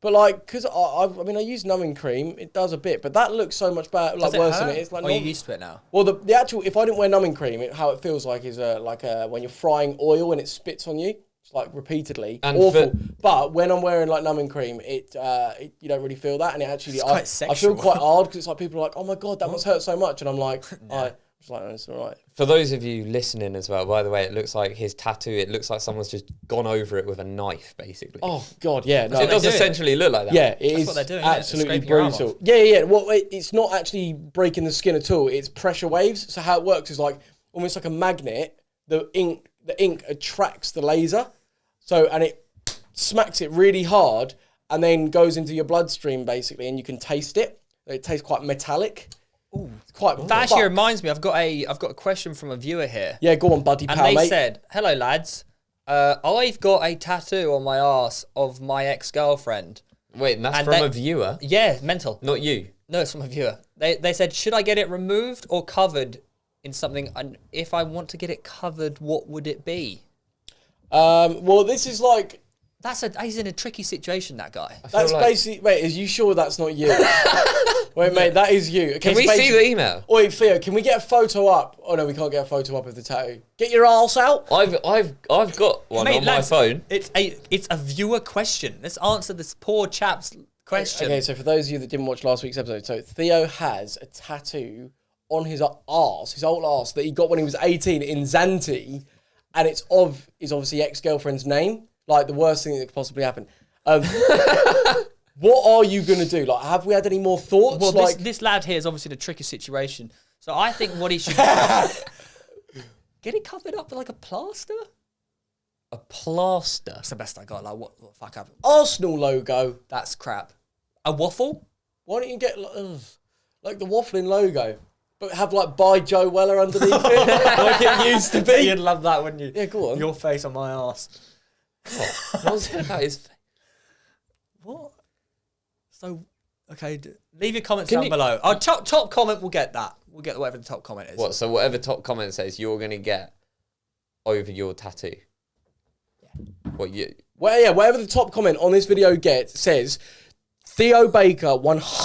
But like, because I use numbing cream, it does a bit, but that looks so much bad, like worse than it is. Like, are you used to it now? Well, the actual, if I didn't wear numbing cream, how it feels like is when you're frying oil and it spits on you. It's like repeatedly. And awful. But when I'm wearing like numbing cream, it you don't really feel that, and it actually quite I sexual. feel quite hard because it's like people are like, oh my god, that must hurt so much, and I'm like, I'm just like, no, it's all right. For those of you listening as well, by the way, it looks like his tattoo. It looks like someone's just gone over it with a knife, basically. Oh god, yeah. No, it does essentially look like that. Yeah, it is what they're doing, isn't it? absolutely Scraping your arm brutal. off. Yeah. Well, it's not actually breaking the skin at all. It's pressure waves. So how it works is like almost like a magnet. The ink attracts the laser. So, and it smacks it really hard and then goes into your bloodstream, basically, and you can taste it. It tastes quite metallic. Ooh. It's quite That actually fucked. reminds me, I've got a question from a viewer here. Yeah, go on, buddy, And pal, they mate. said, hello, lads. I've got a tattoo on my arse of my ex-girlfriend. Wait, and that's And from they- a viewer, Yeah, mental. not you. No, it's from a viewer. They said, should I get it removed or covered in something? And if I want to get it covered, what would it be? Well, this is like... He's in a tricky situation, that guy. That's like- basically... Wait, are you sure that's not you? Wait, mate, that is you. Okay, Can so we see basically- the email? Oi, Theo, can we get a photo up? Oh, no, we can't get a photo up of the tattoo. Get your arse out. I've got one Mate, on lads, my phone. It's a viewer question. Let's answer this poor chap's question. Okay, so for those of you that didn't watch last week's episode, so Theo has a tattoo on his arse, his old arse, that he got when he was 18 in Zante, and it's of his obviously ex-girlfriend's name, like the worst thing that could possibly happen. What are you going to do? Like, have we had any more thoughts? Well, like, this lad here is obviously in a tricky situation. So I think what he should do, get it covered up with like a plaster. A plaster. That's the best I got. Like, what the fuck happened? Arsenal logo. That's crap. A waffle? Why don't you get like the Wafflin logo, but have like by Joe Weller underneath it, like it used to be? You'd love that, wouldn't you? Yeah, go on. Your face on my ass. What's it about his face? What? So, okay, leave your comments Can down you- below. Our top comment, we'll get that. We'll get whatever the top comment is. What? So whatever top comment says, you're gonna get over your tattoo. Yeah. What you? Well, yeah, whatever the top comment on this video says, Theo Baker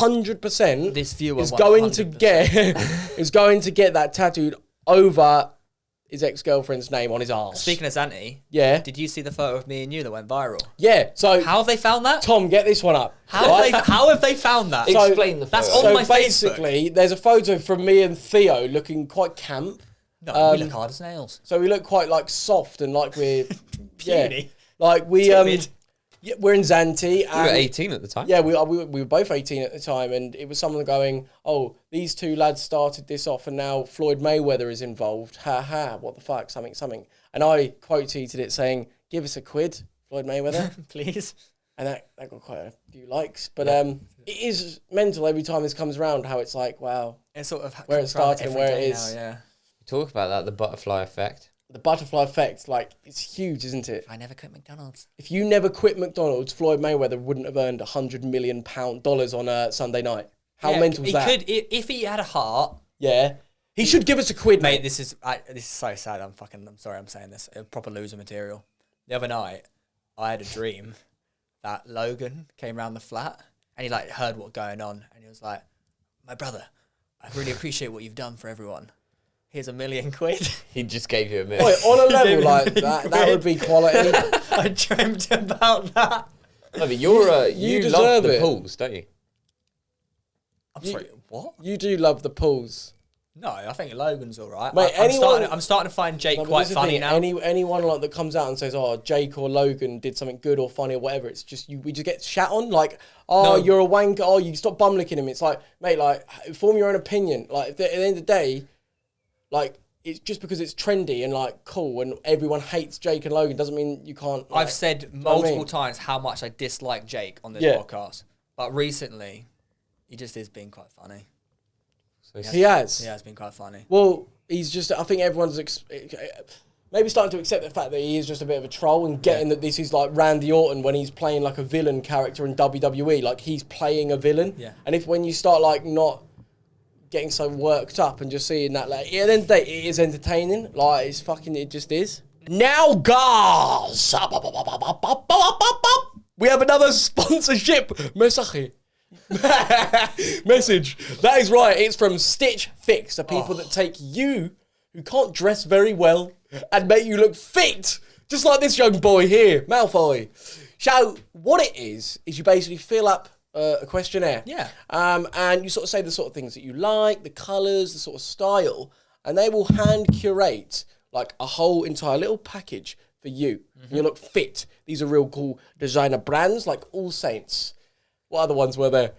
100% This viewer is going to 100%. get is going to get that tattooed over his ex-girlfriend's name on his arse. Speaking of Zante, Yeah. did you see the photo of me and you that went viral? Yeah. So How have they found that? Tom, get this one up. How have they found that? So- Explain the photo. That's on So my Facebook. basically, there's a photo from me and Theo looking quite camp. No, we look hard as nails. So we look quite like soft and like we're yeah, Puny. like we Timid. yeah, we're in Zante. You were 18 at the time. Yeah, we were both 18 at the time, and it was someone going, "Oh, these two lads started this off, and now Floyd Mayweather is involved. Ha ha! What the fuck? Something." And I quote tweeted it saying, "Give us a quid, Floyd Mayweather," Please. and that got quite a few likes. But it is mental every time this comes around. How it's like, wow, It's sort of Where it comes around started and every where it day is. Now, yeah. Talk about that, the butterfly effect. the butterfly effect, like it's huge, isn't it? I never quit McDonald's. If you never quit McDonald's, Floyd Mayweather wouldn't have earned $100 million on a Sunday night. How mental is he that? could if he had a heart. Yeah. He should give us a quid, Mate, mate. this is so sad. I'm sorry I'm saying this. Proper loser material. The other night, I had a dream that Logan came round the flat and he like heard what was going on and he was like, "My brother, I really appreciate what you've done for everyone. here's $1 million quid. He just gave you a million. Wait, on a level like that would be quality. I dreamt about that. No, but you love deserve the it. pools, don't you? I'm sorry, what? You do love the pools. No, I think Logan's all right. Mate, I'm starting to find Jake No, but quite this is the funny thing, now. Anyone like that comes out and says, "Oh, Jake or Logan did something good or funny or whatever," it's just we just get shat on. Like, "Oh, No. you're a wanker. Oh, you stop bum licking him." It's like, mate, like form your own opinion. Like at the end of the day, like it's just because it's trendy and like cool and everyone hates Jake and Logan doesn't mean you can't. Like, I've said know what I multiple mean? times how much I dislike Jake on this Yeah. podcast, but recently, he just is being quite funny. So He has. He has been quite funny. Well, he's just. I think everyone's maybe starting to accept the fact that he is just a bit of a troll and getting that this is like Randy Orton when he's playing like a villain character in WWE. Like he's playing a villain. Yeah. And if when you start like not getting so worked up and just seeing that, like, at the end of the day, it is entertaining. Like it's fucking. It just is. Now, guys, we have another sponsorship message. Message. That is right. It's from Stitch Fix, the people that take you who can't dress very well and make you look fit, just like this young boy here, Malfoy. So what it is you basically fill up a questionnaire. Yeah. And you sort of say the sort of things that you like, the colours, the sort of style, and they will hand curate like a whole entire little package for you. And you look fit. These are real cool designer brands like All Saints. What other ones were there?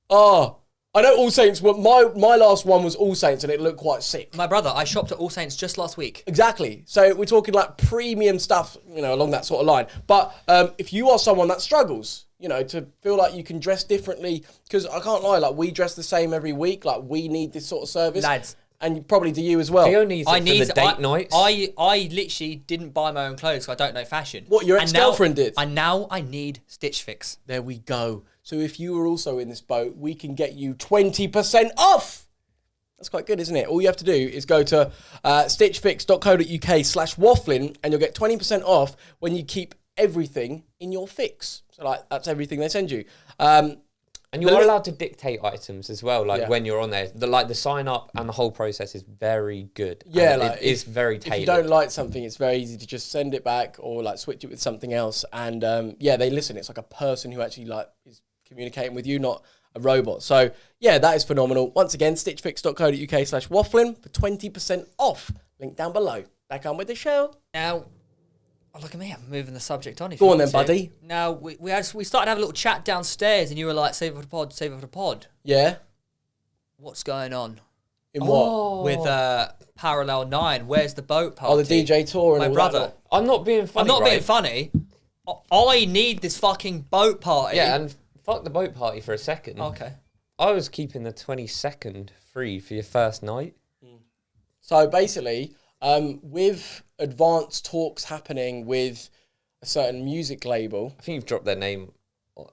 Oh, I know All Saints. My last one was All Saints, and it looked quite sick. My brother, I shopped at All Saints just last week. Exactly. So we're talking like premium stuff, along that sort of line. But if you are someone that struggles, to feel like you can dress differently, because I can't lie, like we dress the same every week. Like we need this sort of service, Lads. and probably do you as well. Theo needs it for the date nights. I literally didn't buy my own clothes, so I don't know fashion. What, your And ex-girlfriend did? And now I need Stitch Fix. There we go. So if you are also in this boat, we can get you 20% off. That's quite good, isn't it? All you have to do is go to stitchfix.co.uk/wafflin and you'll get 20% off when you keep everything in your fix. So like that's everything they send you. And you The are li- allowed to dictate items as well, like Yeah. when you're on there. The sign up and the whole process is very good. Yeah, And like it is very tailored. If you don't like something, it's very easy to just send it back or like switch it with something else. And they listen. It's like a person who actually like is communicating with you, not a robot. So yeah, that is phenomenal. Once again, stitchfix.co.uk/wafflin for 20% off. Link down below. Back on with the show. Now, look at me, I'm moving the subject on. If Go you on want then, to. buddy. Now, we started to have a little chat downstairs and you were like, save it for the pod, save it for the pod. Yeah. What's going on In what? with Parallel 9? Where's the boat party? Oh, the DJ tour and My all brother. that. I'm not being funny. I'm not right? being funny. I need this fucking boat party. Yeah, and fuck the boat party for a second. Okay. I was keeping the 22nd free for your first night. So basically, with advanced talks happening with a certain music label. I think you've dropped their name I'll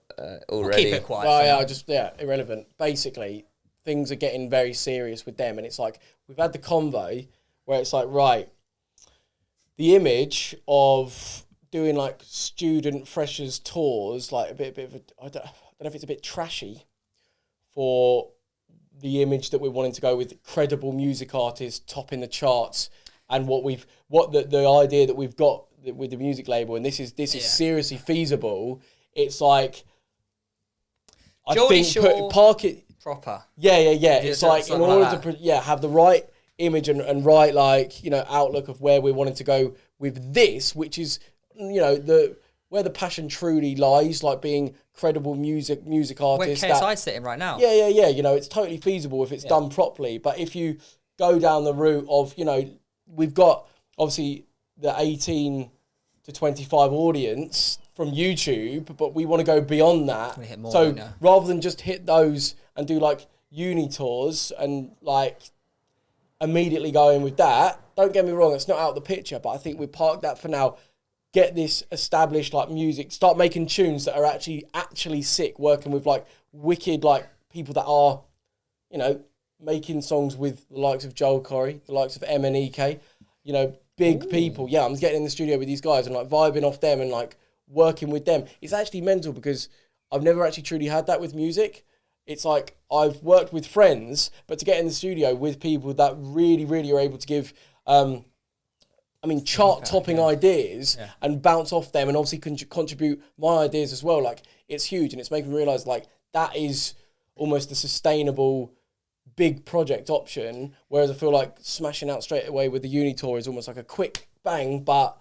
already. keep it quiet. Oh, for yeah, now. irrelevant. Basically, things are getting very serious with them, and it's like we've had the convo where it's like, right, the image of doing like student freshers tours, like a bit of a, I don't know if it's a bit trashy for the image that we're wanting to go with credible music artists topping the charts, and what the idea that we've got with the music label, and this is seriously feasible. It's like I Geordie think Shore park it. proper. Yeah. It's like in something order like to have the right image and right outlook of where we're wanting to go with this, which is where the passion truly lies, like being credible music Where artists. KSI's sitting right now. Yeah. It's totally feasible if it's done properly. But if you go down the route of, we've got obviously the 18 to 25 audience from YouTube, but we want to go beyond that. Wanna hit more, So don't you? rather than just hit those and do like uni tours and like immediately go in with that, don't get me wrong, it's not out of the picture, but I think we park that for now. Get this established like music, start making tunes that are actually sick, working with like wicked like people that are, making songs with the likes of Joel Corey, the likes of MNEK, big people. Yeah, I'm getting in the studio with these guys and like vibing off them and like working with them. It's actually mental because I've never actually truly had that with music. it's like I've worked with friends, but to get in the studio with people that really, really are able to give, chart-topping ideas and bounce off them, and obviously contribute my ideas as well. Like, it's huge, and it's making me realise, like, that is almost a sustainable big project option, whereas I feel like smashing out straight away with the uni tour is almost like a quick bang, but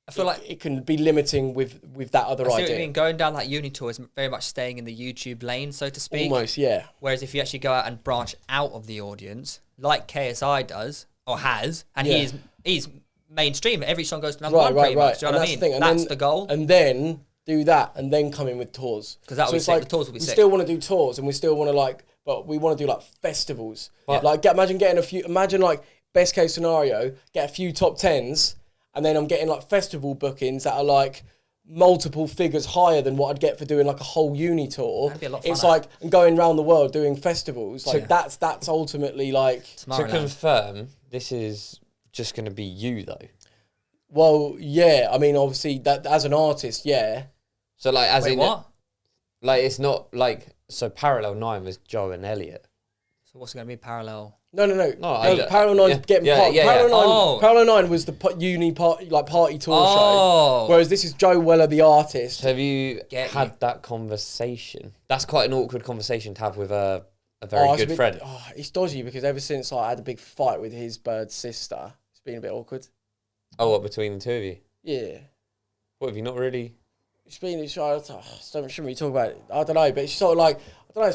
I feel like it can be limiting with that other idea. I see what you mean. Going down that uni tour is very much staying in the YouTube lane, so to speak. Almost, yeah. Whereas if you actually go out and branch out of the audience, like KSI does, or has, and he's mainstream, every song goes to number one pretty much, do you know what I mean? That's the goal. And then do that, and then come in with tours. Because that would be sick. The tours will be sick. We still want to do tours, and we still want to but we want to do like festivals. Like imagine best case scenario, get a few top 10s, and then I'm getting like festival bookings that are like multiple figures higher than what I'd get for doing like a whole uni tour. That'd be a lot of fun, it's like going around the world doing festivals. Like that's ultimately like... To confirm, this is just going to be you though. Well, yeah. I mean, obviously, that as an artist, yeah. So like, what? Like, it's not like... So Parallel 9 was Joe and Elliot. So what's going to be Parallel? No. Parallel 9's getting part. Parallel 9 was the uni party tour show. Whereas this is Joe Weller, the artist. Have you had that conversation? That's quite an awkward conversation to have with a very good friend. It's dodgy because ever since I had a big fight with his bird's sister, it's been a bit awkward. Oh, what, between the two of you? Yeah. What, have you not really... I shouldn't really talk about it. I don't know, but it's sort of like, I don't know,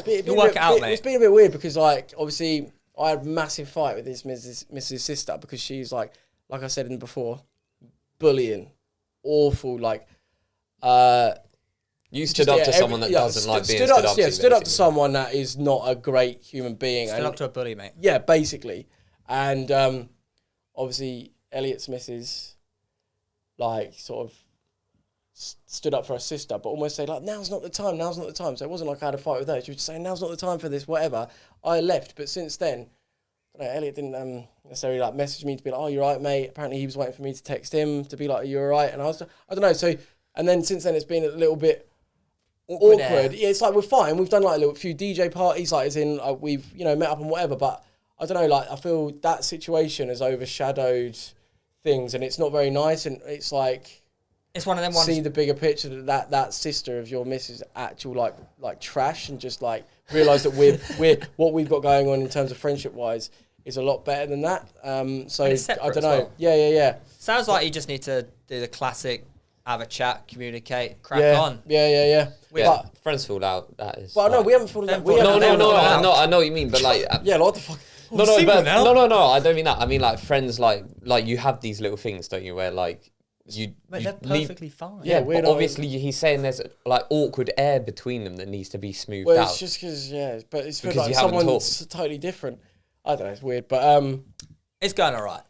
it's been a bit weird because, like, obviously, I had a massive fight with this Mrs. sister because she's like I said before, bullying, awful, like, you stood up to someone that doesn't like being stood up to. Stood up to someone that is not a great human being. Stood up to a bully, mate. Yeah, basically. And obviously, Elliot's missus, like, sort of stood up for her sister, but almost say, like, now's not the time. So it wasn't like I had a fight with her. She was just saying, now's not the time for this, whatever. I left, but since then, I don't know, Elliot didn't necessarily, like, message me to be like, oh, you're right, mate. Apparently, he was waiting for me to text him to be like, are you all right? And I don't know. So, and then since then, it's been a little bit awkward. Yeah, it's like, we're fine. We've done, like, a few DJ parties, like, as in, we've, met up and whatever, but I don't know, like, I feel that situation has overshadowed things, and it's not very nice, and it's like... It's one of them ones. See the bigger picture that sister of your missus actual like trash, and just like realise that we're what we've got going on in terms of friendship wise is a lot better than that. So I don't know. Well. Yeah. Sounds like you just need to do the classic, have a chat, communicate, crack on. Yeah. But friends fall out. That is. But no, we haven't fallen out. No. I know what you mean, but like. Yeah, what the fuck. No. I don't mean that. I mean like friends like you have these little things, don't you? Where like. They're perfectly fine. Yeah, but obviously he's saying there's like awkward air between them that needs to be smoothed out. Well, it's just because, but it's because like someone's totally different. I don't know, it's weird, but it's going all right.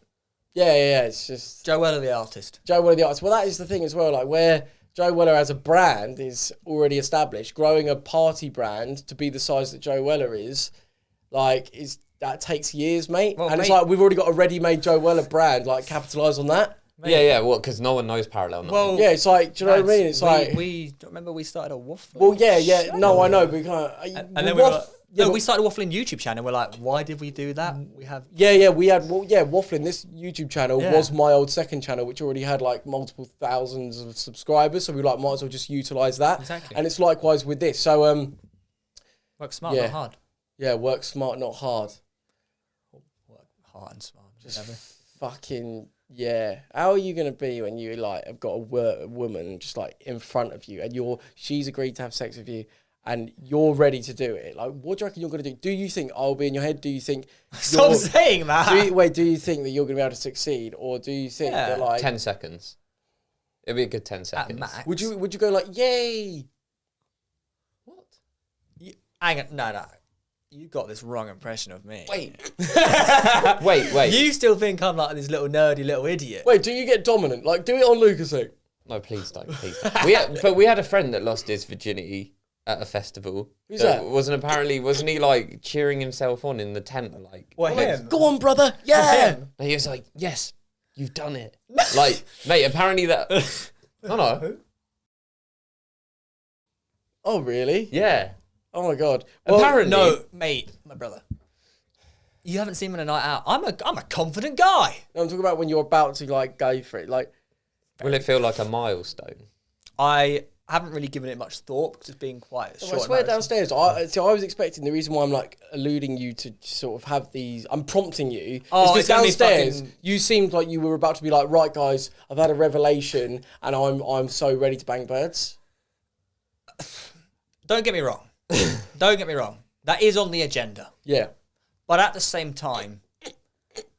Yeah, it's just Joe Weller, the artist. Well, that is the thing as well, like where Joe Weller as a brand is already established, growing a party brand to be the size that Joe Weller is, like, that takes years, mate. Well, and it's like we've already got a ready-made Joe Weller brand, like, capitalise on that. Mate. Yeah, well, because no one knows Parallel 9. Well, yeah, it's like, do you know what I mean? It's we remember we started a Wafflin. Well, yeah, no, I know, but we can't. And then we started a Wafflin YouTube channel. We're like, why did we do that? We had Wafflin. This YouTube channel was my old second channel, which already had like multiple thousands of subscribers. So we might as well just utilize that. Exactly. And it's likewise with this. So work smart, not hard. Yeah, work smart, not hard. Work hard and smart. Just fucking. Yeah, how are you gonna be when you like have got a woman just like in front of you and she's agreed to have sex with you and you're ready to do it? Like, what do you reckon you're gonna do? Do you think I'll be in your head? Do you think? Stop saying that. Do you think that you're gonna be able to succeed, or do you think that like 10 seconds? It'd be a good 10 seconds. At max. Would you go like, yay? What? Hang on, no. You got this wrong impression of me. Wait. You still think I'm like this little nerdy little idiot. Wait, do you get dominant? Like, do it on Lucas. No, please don't. We had a friend that lost his virginity at a festival. Who's that? Wasn't he like cheering himself on in the tent? Like, him? Go on, brother. Yeah. And he was like, yes, you've done it. Like, mate, apparently that... No. Oh, really? Yeah. Oh my god. Well, Apparently, No, mate, my brother. You haven't seen me on a night out. I'm a confident guy. I'm talking about when you're about to like go for it. Like, will it feel like a milestone? I haven't really given it much thought because it's been quite I short. swear notice. downstairs. I was expecting the reason why I'm like alluding you to sort of have these. I'm prompting you. Oh, is it's gonna be downstairs fucking- you seemed like you were about to be like, right, guys, I've had a revelation and I'm so ready to bang birds. Don't get me wrong. Don't get me wrong. That is on the agenda. Yeah. But at the same time,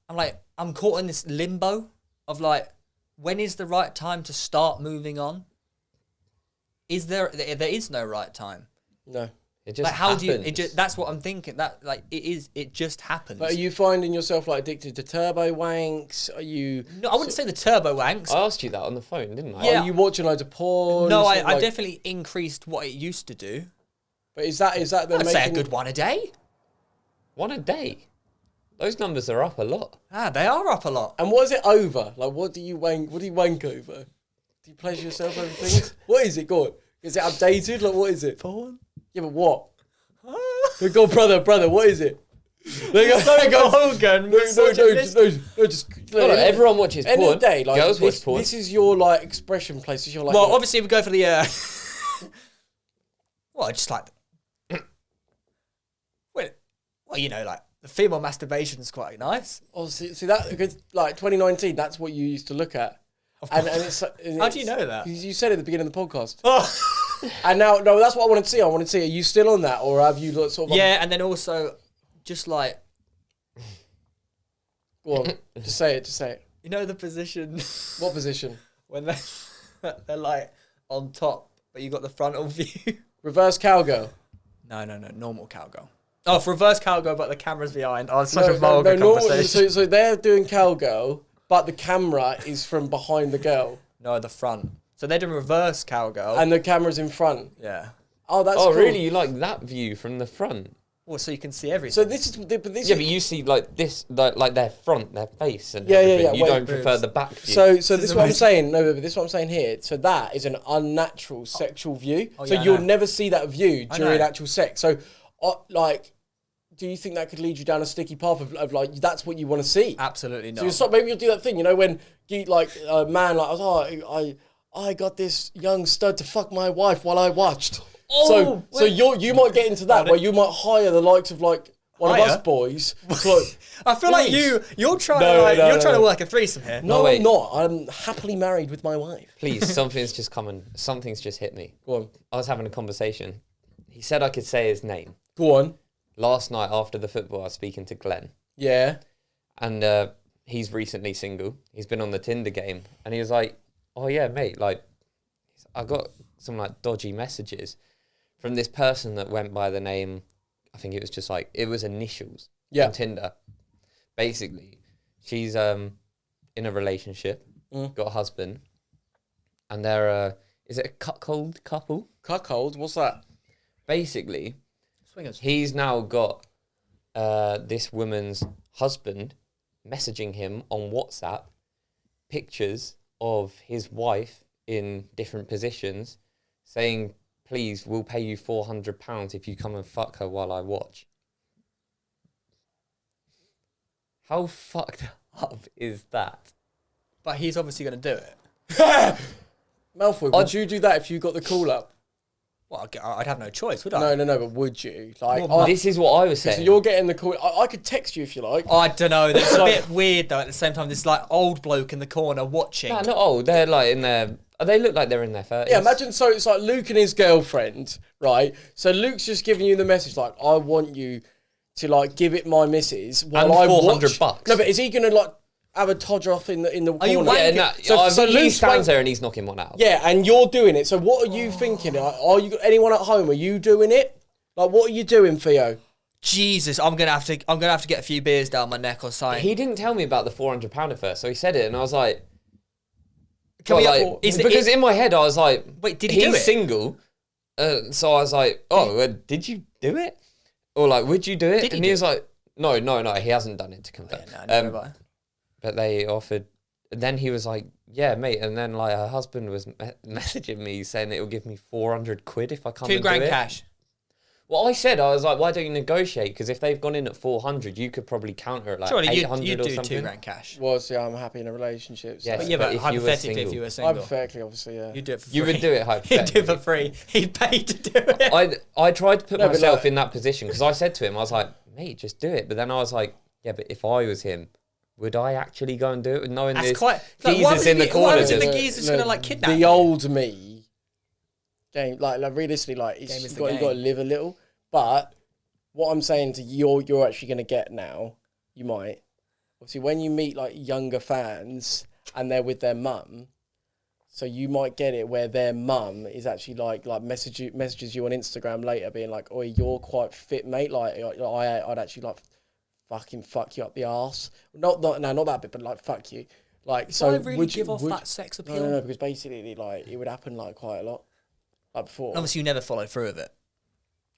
I'm caught in this limbo of like, when is the right time to start moving on? Is there is no right time. No. It just Like, how do you? happens. That's what I'm thinking. That like it just happens. But are you finding yourself like addicted to turbo wanks? Are you? No, I wouldn't say the turbo wanks. I asked you that on the phone, didn't I? Yeah. Are you watching loads of porn? No, Sort I of like- definitely increased what it used to do. But is that then I'd say a making? good one a day. One a day. Those numbers are up a lot. Ah, they are up a lot. And what is it over? Like, what do you wank? What do you wank over? Do you pleasure yourself over things? What is it? Go on. Is it updated? Like, what is it? Porn. Yeah, but what? Go on, brother. What is it? There you go. Logan, No, just. No, everyone watches End porn. of the day, like Girls this, watch porn. this is your like expression place. This is your like. Well, obviously we go for the. Well, just like. Well, you know, like the female masturbation is quite nice. Oh, see that because like 2019. That's what you used to look at. And it's. And How do you know that? You said it at the beginning of the podcast. Oh. And now, no, that's what I wanted to see. I wanted to see. Are you still on that, or have you like, sort of? Yeah, and then also, just like Go on. Just say it. Just say it. you know the position What position? when they're like on top, but you got the frontal view. Reverse cowgirl. No, normal cowgirl. Oh, for reverse cowgirl, but the camera's behind. Oh, it's such a vulgar normal- conversation. so they're doing cowgirl, but the camera is from behind the girl, No, the front. So they're doing reverse cowgirl. and the camera's in front. Yeah. Oh, that's Oh, cool. really? You like that view from the front? Well, so you can see everything. So this is, but this Yeah, is, but you see like this, like their front, their face, and Yeah, everything. You wait, don't prefer the back view. so this is is what I'm amazing. saying. No, but this is what I'm saying here. So that is an unnatural sexual view. Oh, so yeah, I you'll know. never see that view I during know. actual sex. So, like, do you think that could lead you down a sticky path of like that's what you want to see? Absolutely So you not. stop. Maybe you'll do that thing, you know, when you like a man like, oh, I got this young stud to fuck my wife while I watched. Oh, so you might get into that where you might hire the likes of like one of Hire? us boys. To, like, I feel like please. you're trying No, to like, no, you're no, trying no. to work a threesome here. No, wait. I'm not. I'm happily married with my wife. Please, something's just coming. Something's just hit me. Go on. I was having a conversation. He said I could say his name. Go on. Last night after the football, I was speaking to Glenn, Yeah. and he's recently single. He's been on the Tinder game, and he was like, "Oh yeah, mate, like, I got some like dodgy messages from this person that went by the name. I think it was just like it was initials on Tinder. Basically, she's in a relationship, got a husband, and they're is it a cuckold couple? Cuckold? What's that? Swingers. Basically, he's now got this woman's husband messaging him on WhatsApp pictures of his wife in different positions, saying, "Please, we'll pay you £400 if you come and fuck her while I watch." How fucked up is that? But he's obviously going to do it. Malfoy, would you do that if you got the call up? Well, I'd have no choice, would I? No, but would you? Like, Well, This is what I was so saying. you're getting the call. I could text you if you like. I don't know. That's a Like- bit weird though. At the same time, this like old bloke in the corner watching. Nah, not old. They're like in their. They look like they're in their 30s. Yeah, imagine so it's like Luke and his girlfriend, right? So Luke's just giving you the message like, I want you to like give it my missus while And I $400 watch. No, but is he gonna like have a todger off in the corner? you Yeah, wanking? no. So he Luke's stands wank- there and he's knocking one out. Yeah, and you're doing it. So what are you thinking? Like, are you anyone at home? Are you doing it? Like, what are you doing, Theo? Jesus, I'm gonna have to get a few beers down my neck or something. He didn't tell me about the £400 at first, so he said it, and I was like, Can we- like, is the- because in my head I was like, Wait, did he do he's it? single, so I was like, oh, did you do it? Or like, would you do it? Did he And do he was like, no, he hasn't done it to confirm. Yeah, no, never mind. But they offered. Then he was like, yeah, mate. And then like her husband was messaging me saying it will give me £400 if I come £2 and grand do it. cash. Well, I said, I was like, why don't you negotiate? Because if they've gone in at 400, you could probably counter at like Surely 800 you'd or do something. £2,000 cash. Well, see, I'm happy in a relationship. So. Yes, Yeah, but if you were hypothetically, if you were single, Hypothetically, obviously, yeah. you'd do it for free. You would do it He'd do hypothetically. it for free. He'd pay to do it. I tried to put No, but myself like- in that position because I said to him, I was like, mate, just do it. But then I was like, yeah, but if I was him, would I actually go and do it? Knowing That's this quite. Like, why Jesus would in the you- why corner. would you Just, think he's just gonna like kidnap the you? old me. Game like realistically, like Game it's, is you the got to game. live a little. But what I'm saying to you're actually going to get now. You might obviously when you meet like younger fans and they're with their mum. So you might get it where their mum is actually like messages you on Instagram later, being like, "Oh, you're quite fit, mate. Like I'd actually like fucking fuck you up the arse. Not that bit, but like fuck you. Like so. I really would give you, off would, that sex appeal? No, because basically like it would happen like quite a lot, like before. Obviously, you never followed through with it.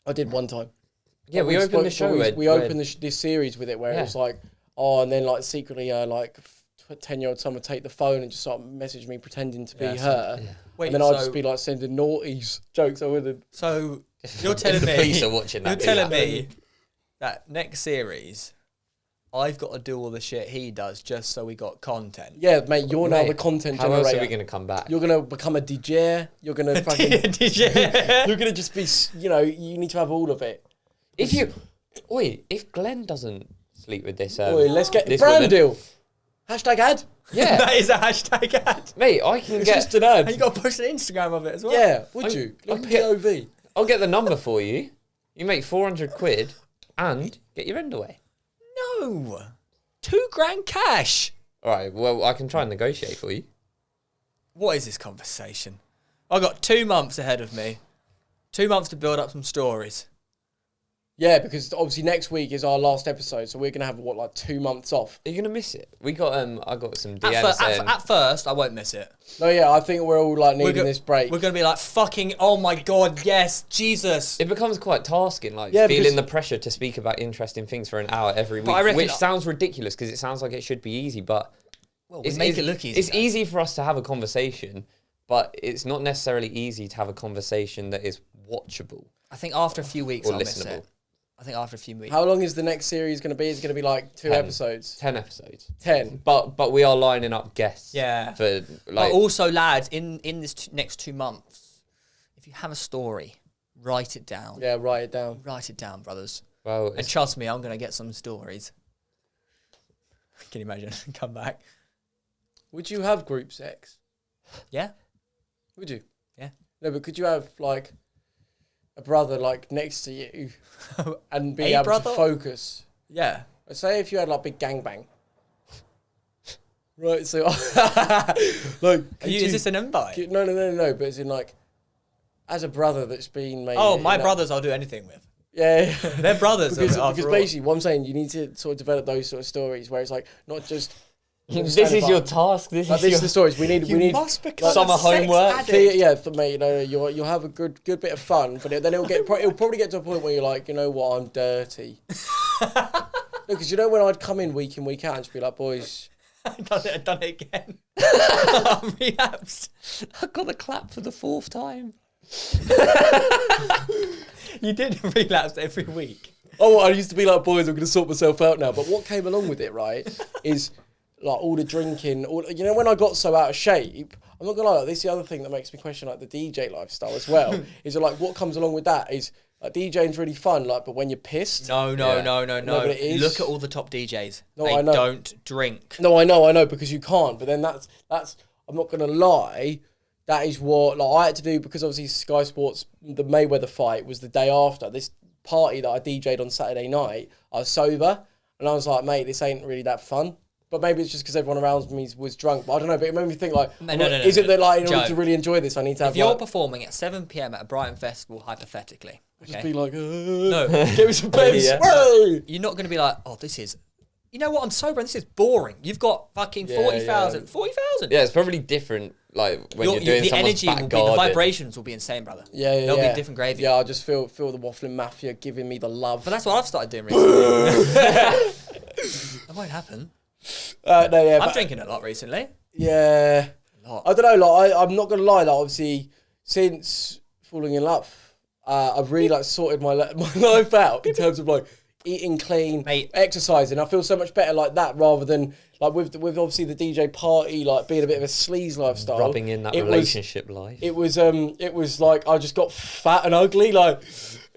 I did one time. yeah, we opened the show. We opened this series with it where Yeah. it was like, oh, and then like secretly, like 10-year-old son would take the phone and just sort of message me pretending to be her. Wait, And then I'd so- just be like sending naughties jokes. I wouldn't. So you're telling the me police are watching that, You're do telling that. me that next series, I've got to do all the shit he does just so we got content. Yeah, mate, you're now Mate, the content How generator. else are we going to come back? You're gonna become a DJ. You're gonna fucking. Did you? You're gonna just be. You know, you need to have all of it. If Glenn doesn't sleep with this, Oi, let's get this brand woman- deal. Hashtag ad. Yeah, That is a hashtag ad. mate, I can It's get. just an ad. And you got to post an Instagram of it as well. Yeah, would I- you? I Look, get- POV. I'll get the number for you. You make 400 quid and get your end away. No. £2,000 cash. All right. Well, I can try and negotiate for you. What is this conversation? I got 2 months ahead of me. 2 months to build up some stories. Yeah, because obviously next week is our last episode, so we're gonna have like 2 months off. Are you gonna miss it? We got I got some At, DMs saying. at first, I won't miss it. No, yeah, I think we're all like needing this break. We're going to be like, fucking, oh my God, yes, Jesus. It becomes quite tasking, like Yeah, feeling because- the pressure to speak about interesting things for an hour every But I week, reckon- which sounds ridiculous because it sounds like it should be easy, but Well, we make it look easy. It's though. easy for us to have a conversation, but it's not necessarily easy to have a conversation that is watchable I think after a few weeks, or I'll miss listenable. it. I think after a few weeks. How long is the next series gonna be? Is it gonna be like 2 episodes? 10 episodes. 10. But we are lining up guests. Yeah. For But like also, lads, in this next 2 months, if you have a story, write it down. Yeah, write it down. Write it down, brothers. well, And it's, trust me, I'm going to get some stories. Can you imagine? Come back. Would you have group sex? Yeah? Would you? Yeah. No, but could you have like a brother like next to you and be A able brother? to focus? Yeah. Say if you had like big gangbang. Right, so like Is this an invite? No, but it's in like as a brother that's been made. Oh, my brothers I'll do anything with. Yeah. They're brothers. because after all. basically what I'm saying, you need to sort of develop those sort of stories where it's like not just this is your task. This like is this your is the stories we need. You we need must become Summer a sex homework. addict. Yeah, mate. You know, you'll have a good bit of fun, but then it'll probably get to a point where you're like, you know what, I'm dirty. Because you know when I'd come in week out and just be like, boys, I've done it again. I'm relapsed. I got the clap for the 4th time. You did relapse every week. oh, I used to be like, boys, I'm going to sort myself out now. But what came along with it, right, is like all the drinking. You know, when I got so out of shape, I'm not going to lie, this is the other thing that makes me question like the DJ lifestyle as well. Is like what comes along with that is like DJing's really fun, like, but when you're pissed. No. No, but it is. Look at all the top DJs. No, they I know. don't drink. No, I know, because you can't. But then that's. I'm not gonna lie. That is what like I had to do because obviously Sky Sports, the Mayweather fight was the day after this party that I DJ'd on Saturday night. I was sober, and I was like, mate, this ain't really that fun. But maybe it's just because everyone around me was drunk. But I don't know. But it made me think like, No, is it that like in order Joe, to really enjoy this, I need to have If you're like, performing at 7 p.m. at a Brighton festival, hypothetically, just okay, be like, no, give me some babes. Yeah. Whoa! you're not going to be like, oh, this is, you know what, I'm sober and this is boring. You've got fucking Yeah, 40,000. yeah. 40,000. Yeah, it's probably different. Like when you're doing the someone's energy back will be, the garden. vibrations will be insane, brother. Yeah, There'll yeah. be different gravy. Yeah, I just feel the Wafflin Mafia giving me the love. But that's what I've started doing recently. That won't happen. No, yeah, I'm but- drinking a lot recently. Yeah. A lot. I don't know, like I'm not gonna lie, like obviously since falling in love, I've really like sorted my life out in terms of like eating clean, Mate. exercising. I feel so much better like that rather than like with obviously the DJ party, like being a bit of a sleaze lifestyle. Rubbing in that relationship life. It was like I just got fat and ugly. Like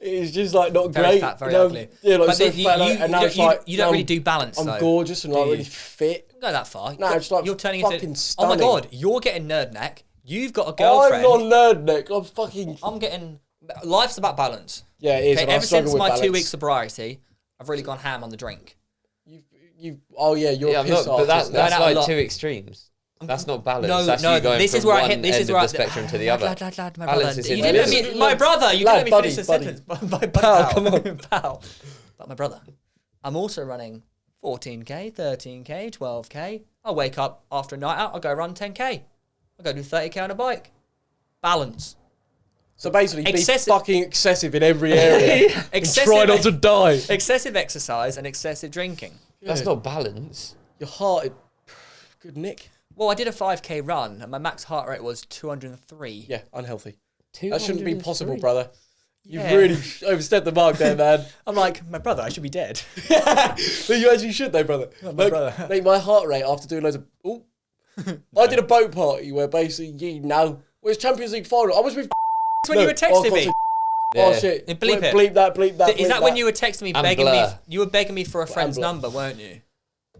it was just like not Very great. fat, very you know? ugly. Yeah, like But so then fat. And now it's like you don't really do balance. I'm though, gorgeous and do like you? really fit. Don't go that far. No, it's like you're turning fucking into. stunning. Oh my god, you're getting nerd neck. You've got a I'm girlfriend. not nerd neck. I'm fucking. I'm getting. Life's about balance. Yeah, it is. Okay, and I ever struggle since with my balance. 2 weeks sobriety, I've really gone ham on the drink. You. Oh yeah, you're Yeah, a piss but that's artist now. out a like lot. two extremes. That's not balance. No, that's no. you going This from is where I one hit. This end is of where the spectrum to the other. Lad, my Balance brother. is You in didn't let balance. me. My brother. You Lad, didn't let me buddy, finish the buddy. sentence. My Pal, come on. pal. But my brother. I'm also running 14k, 13k, 12k. I wake up after a night out. I go run 10k. I go do 30k on a bike. Balance. So basically, Excessive- be fucking excessive in every area. And try not to die. Excessive exercise and excessive drinking. That's not balance. Your heart, good Nick. Well, I did a 5k run and my max heart rate was 203. Yeah, unhealthy. That shouldn't be possible, 203. brother. You've Yeah. really overstepped the mark there, man. I'm like, my brother, I should be dead. But you actually should, though, brother. my brother. Mate, my heart rate after doing loads of. Ooh. I did a boat party where basically, well, it's Champions League final. I was with. When you were texting me. Oh Yeah. shit! Bleep it. Bleep that. Bleep that. Is bleep that when you were texting me, And begging me? blur. You were begging me for a friend's blur. number, weren't you?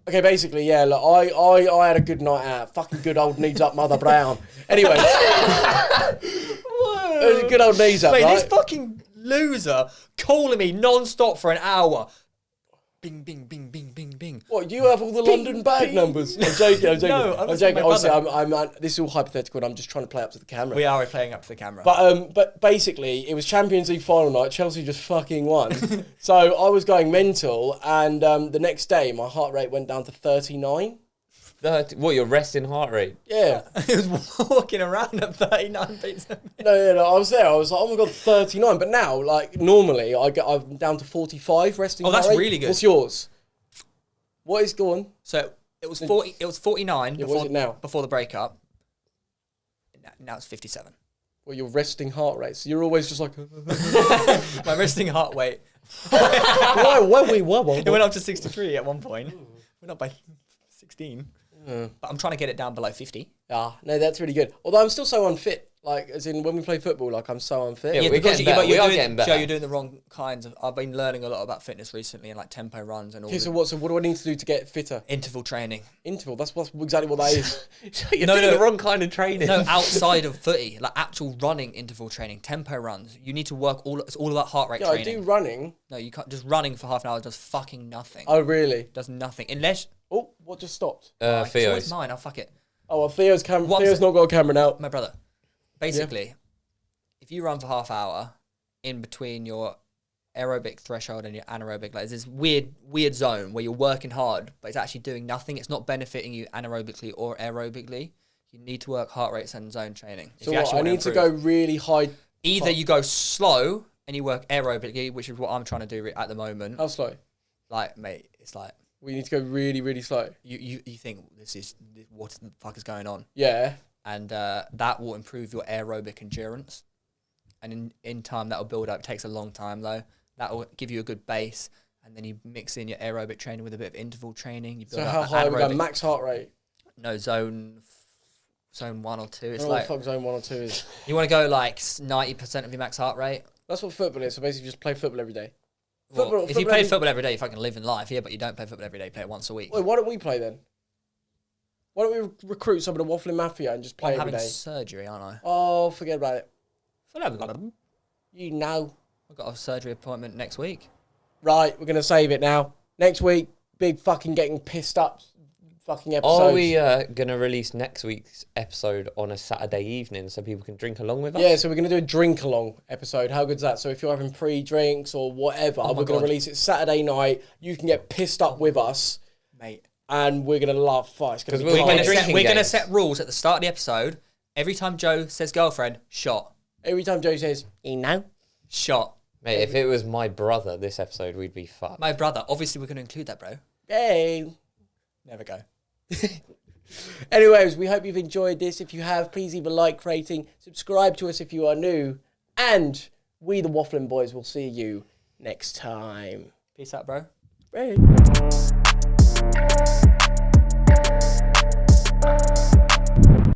Okay, basically, yeah. Look, I had a good night out. Fucking good old knees up, Mother Brown. Anyway, it was a good old knees up, Mate, right? this fucking loser calling me non-stop for an hour. Bing, bing, bing, bing, bing, bing. What, you have all the London bag bing. numbers? I'm joking. No, I'm I'm saying joking. my Obviously, brother. this is all hypothetical and I'm just trying to play up to the camera. We are playing up to the camera. But basically, it was Champions League final night. Chelsea just fucking won. So I was going mental, and the next day, my heart rate went down to 39. What, your resting heart rate? Yeah. he was walking around at 39 beats a minute. No, I was there. I was like, oh my god, 39. But now, like, normally, I'm down to 45 resting Oh, that's heart rate. really good. What's yours? What is going? So it was 40. It was 49 Yeah, what before, is it now? before the breakup. Now it's 57. Well, your resting heart rate. So you're always just like, My resting heart rate. whoa. It went up to 63 at one point. We're not by 16. But I'm trying to get it down below 50. Ah, no, that's really good. Although I'm still so unfit. Like, as in when we play football, like I'm so unfit. Yeah, we're because getting better. We are doing, getting better. Joe, you're doing the wrong kinds of. I've been learning a lot about fitness recently and like tempo runs and all. Okay, so what do I need to do to get fitter? Interval training. Interval. That's exactly what that is. You're No, doing no. the wrong kind of training. No, outside of footy, like actual running interval training, tempo runs. You need to work it's all about heart rate Yeah, I training. do running. No, you can't. Just running for half an hour does fucking nothing. Oh, really? Does nothing unless. Oh, what just stopped? It's always Theo's. mine. I'll fuck it. Oh, well, Theo's camera. What I'm Theo's not got a camera now. My brother. Basically, if you run for half hour in between your aerobic threshold and your anaerobic, like there's this weird zone where you're working hard, but it's actually doing nothing. It's not benefiting you anaerobically or aerobically. You need to work heart rates and zone training. If So you what, actually I wanna need to improve. go really high. Either you go slow and you work aerobically, which is what I'm trying to do at the moment. How slow? Like, mate, it's like We need to go really, really slow. you think what the fuck is going on, Yeah. and that will improve your aerobic endurance, and in time that will build up. It takes a long time though. That will give you a good base, and then you mix in your aerobic training with a bit of interval training. You build So up how that high we go? anaerobic- Max heart rate. No, zone 1 or 2. I It's don't know like what the fuck zone 1 or 2 is. you want to go like 90% of your max heart rate. That's what football is. So basically, just play football every day. Well, Football- if you football play every- football every day, you fucking live in life. Yeah, but you don't play football every day. You play it once a week. Wait, why don't we play then? Why don't we recruit some of the Wafflin Mafia and just play I'm every having day? surgery, aren't I? Oh, forget about it. I've You know. got a surgery appointment next week. Right, we're going to save it now. Next week, big fucking getting pissed up fucking episode. Are we going to release next week's episode on a Saturday evening so people can drink along with us? Yeah, so we're going to do a drink along episode. How good's that? So if you're having pre-drinks or whatever, Oh my we're going God. to release it Saturday night. You can get pissed up with us Mate. and we're going to laugh. Fuck, it's going to be Because We're We're gonna drinking we're gonna games. set rules at the start of the episode. Every time Joe says girlfriend, shot. Every time Joe says, you know. Shot. Mate, if it was my brother, this episode, we'd be fucked. My brother. Obviously, we're going to include that, bro. Hey. Never go. Anyways, we hope you've enjoyed this. If you have, please leave a like, rating, subscribe to us if you are new, and We, the Wafflin boys, will see you next time. Peace out, bro. Hey.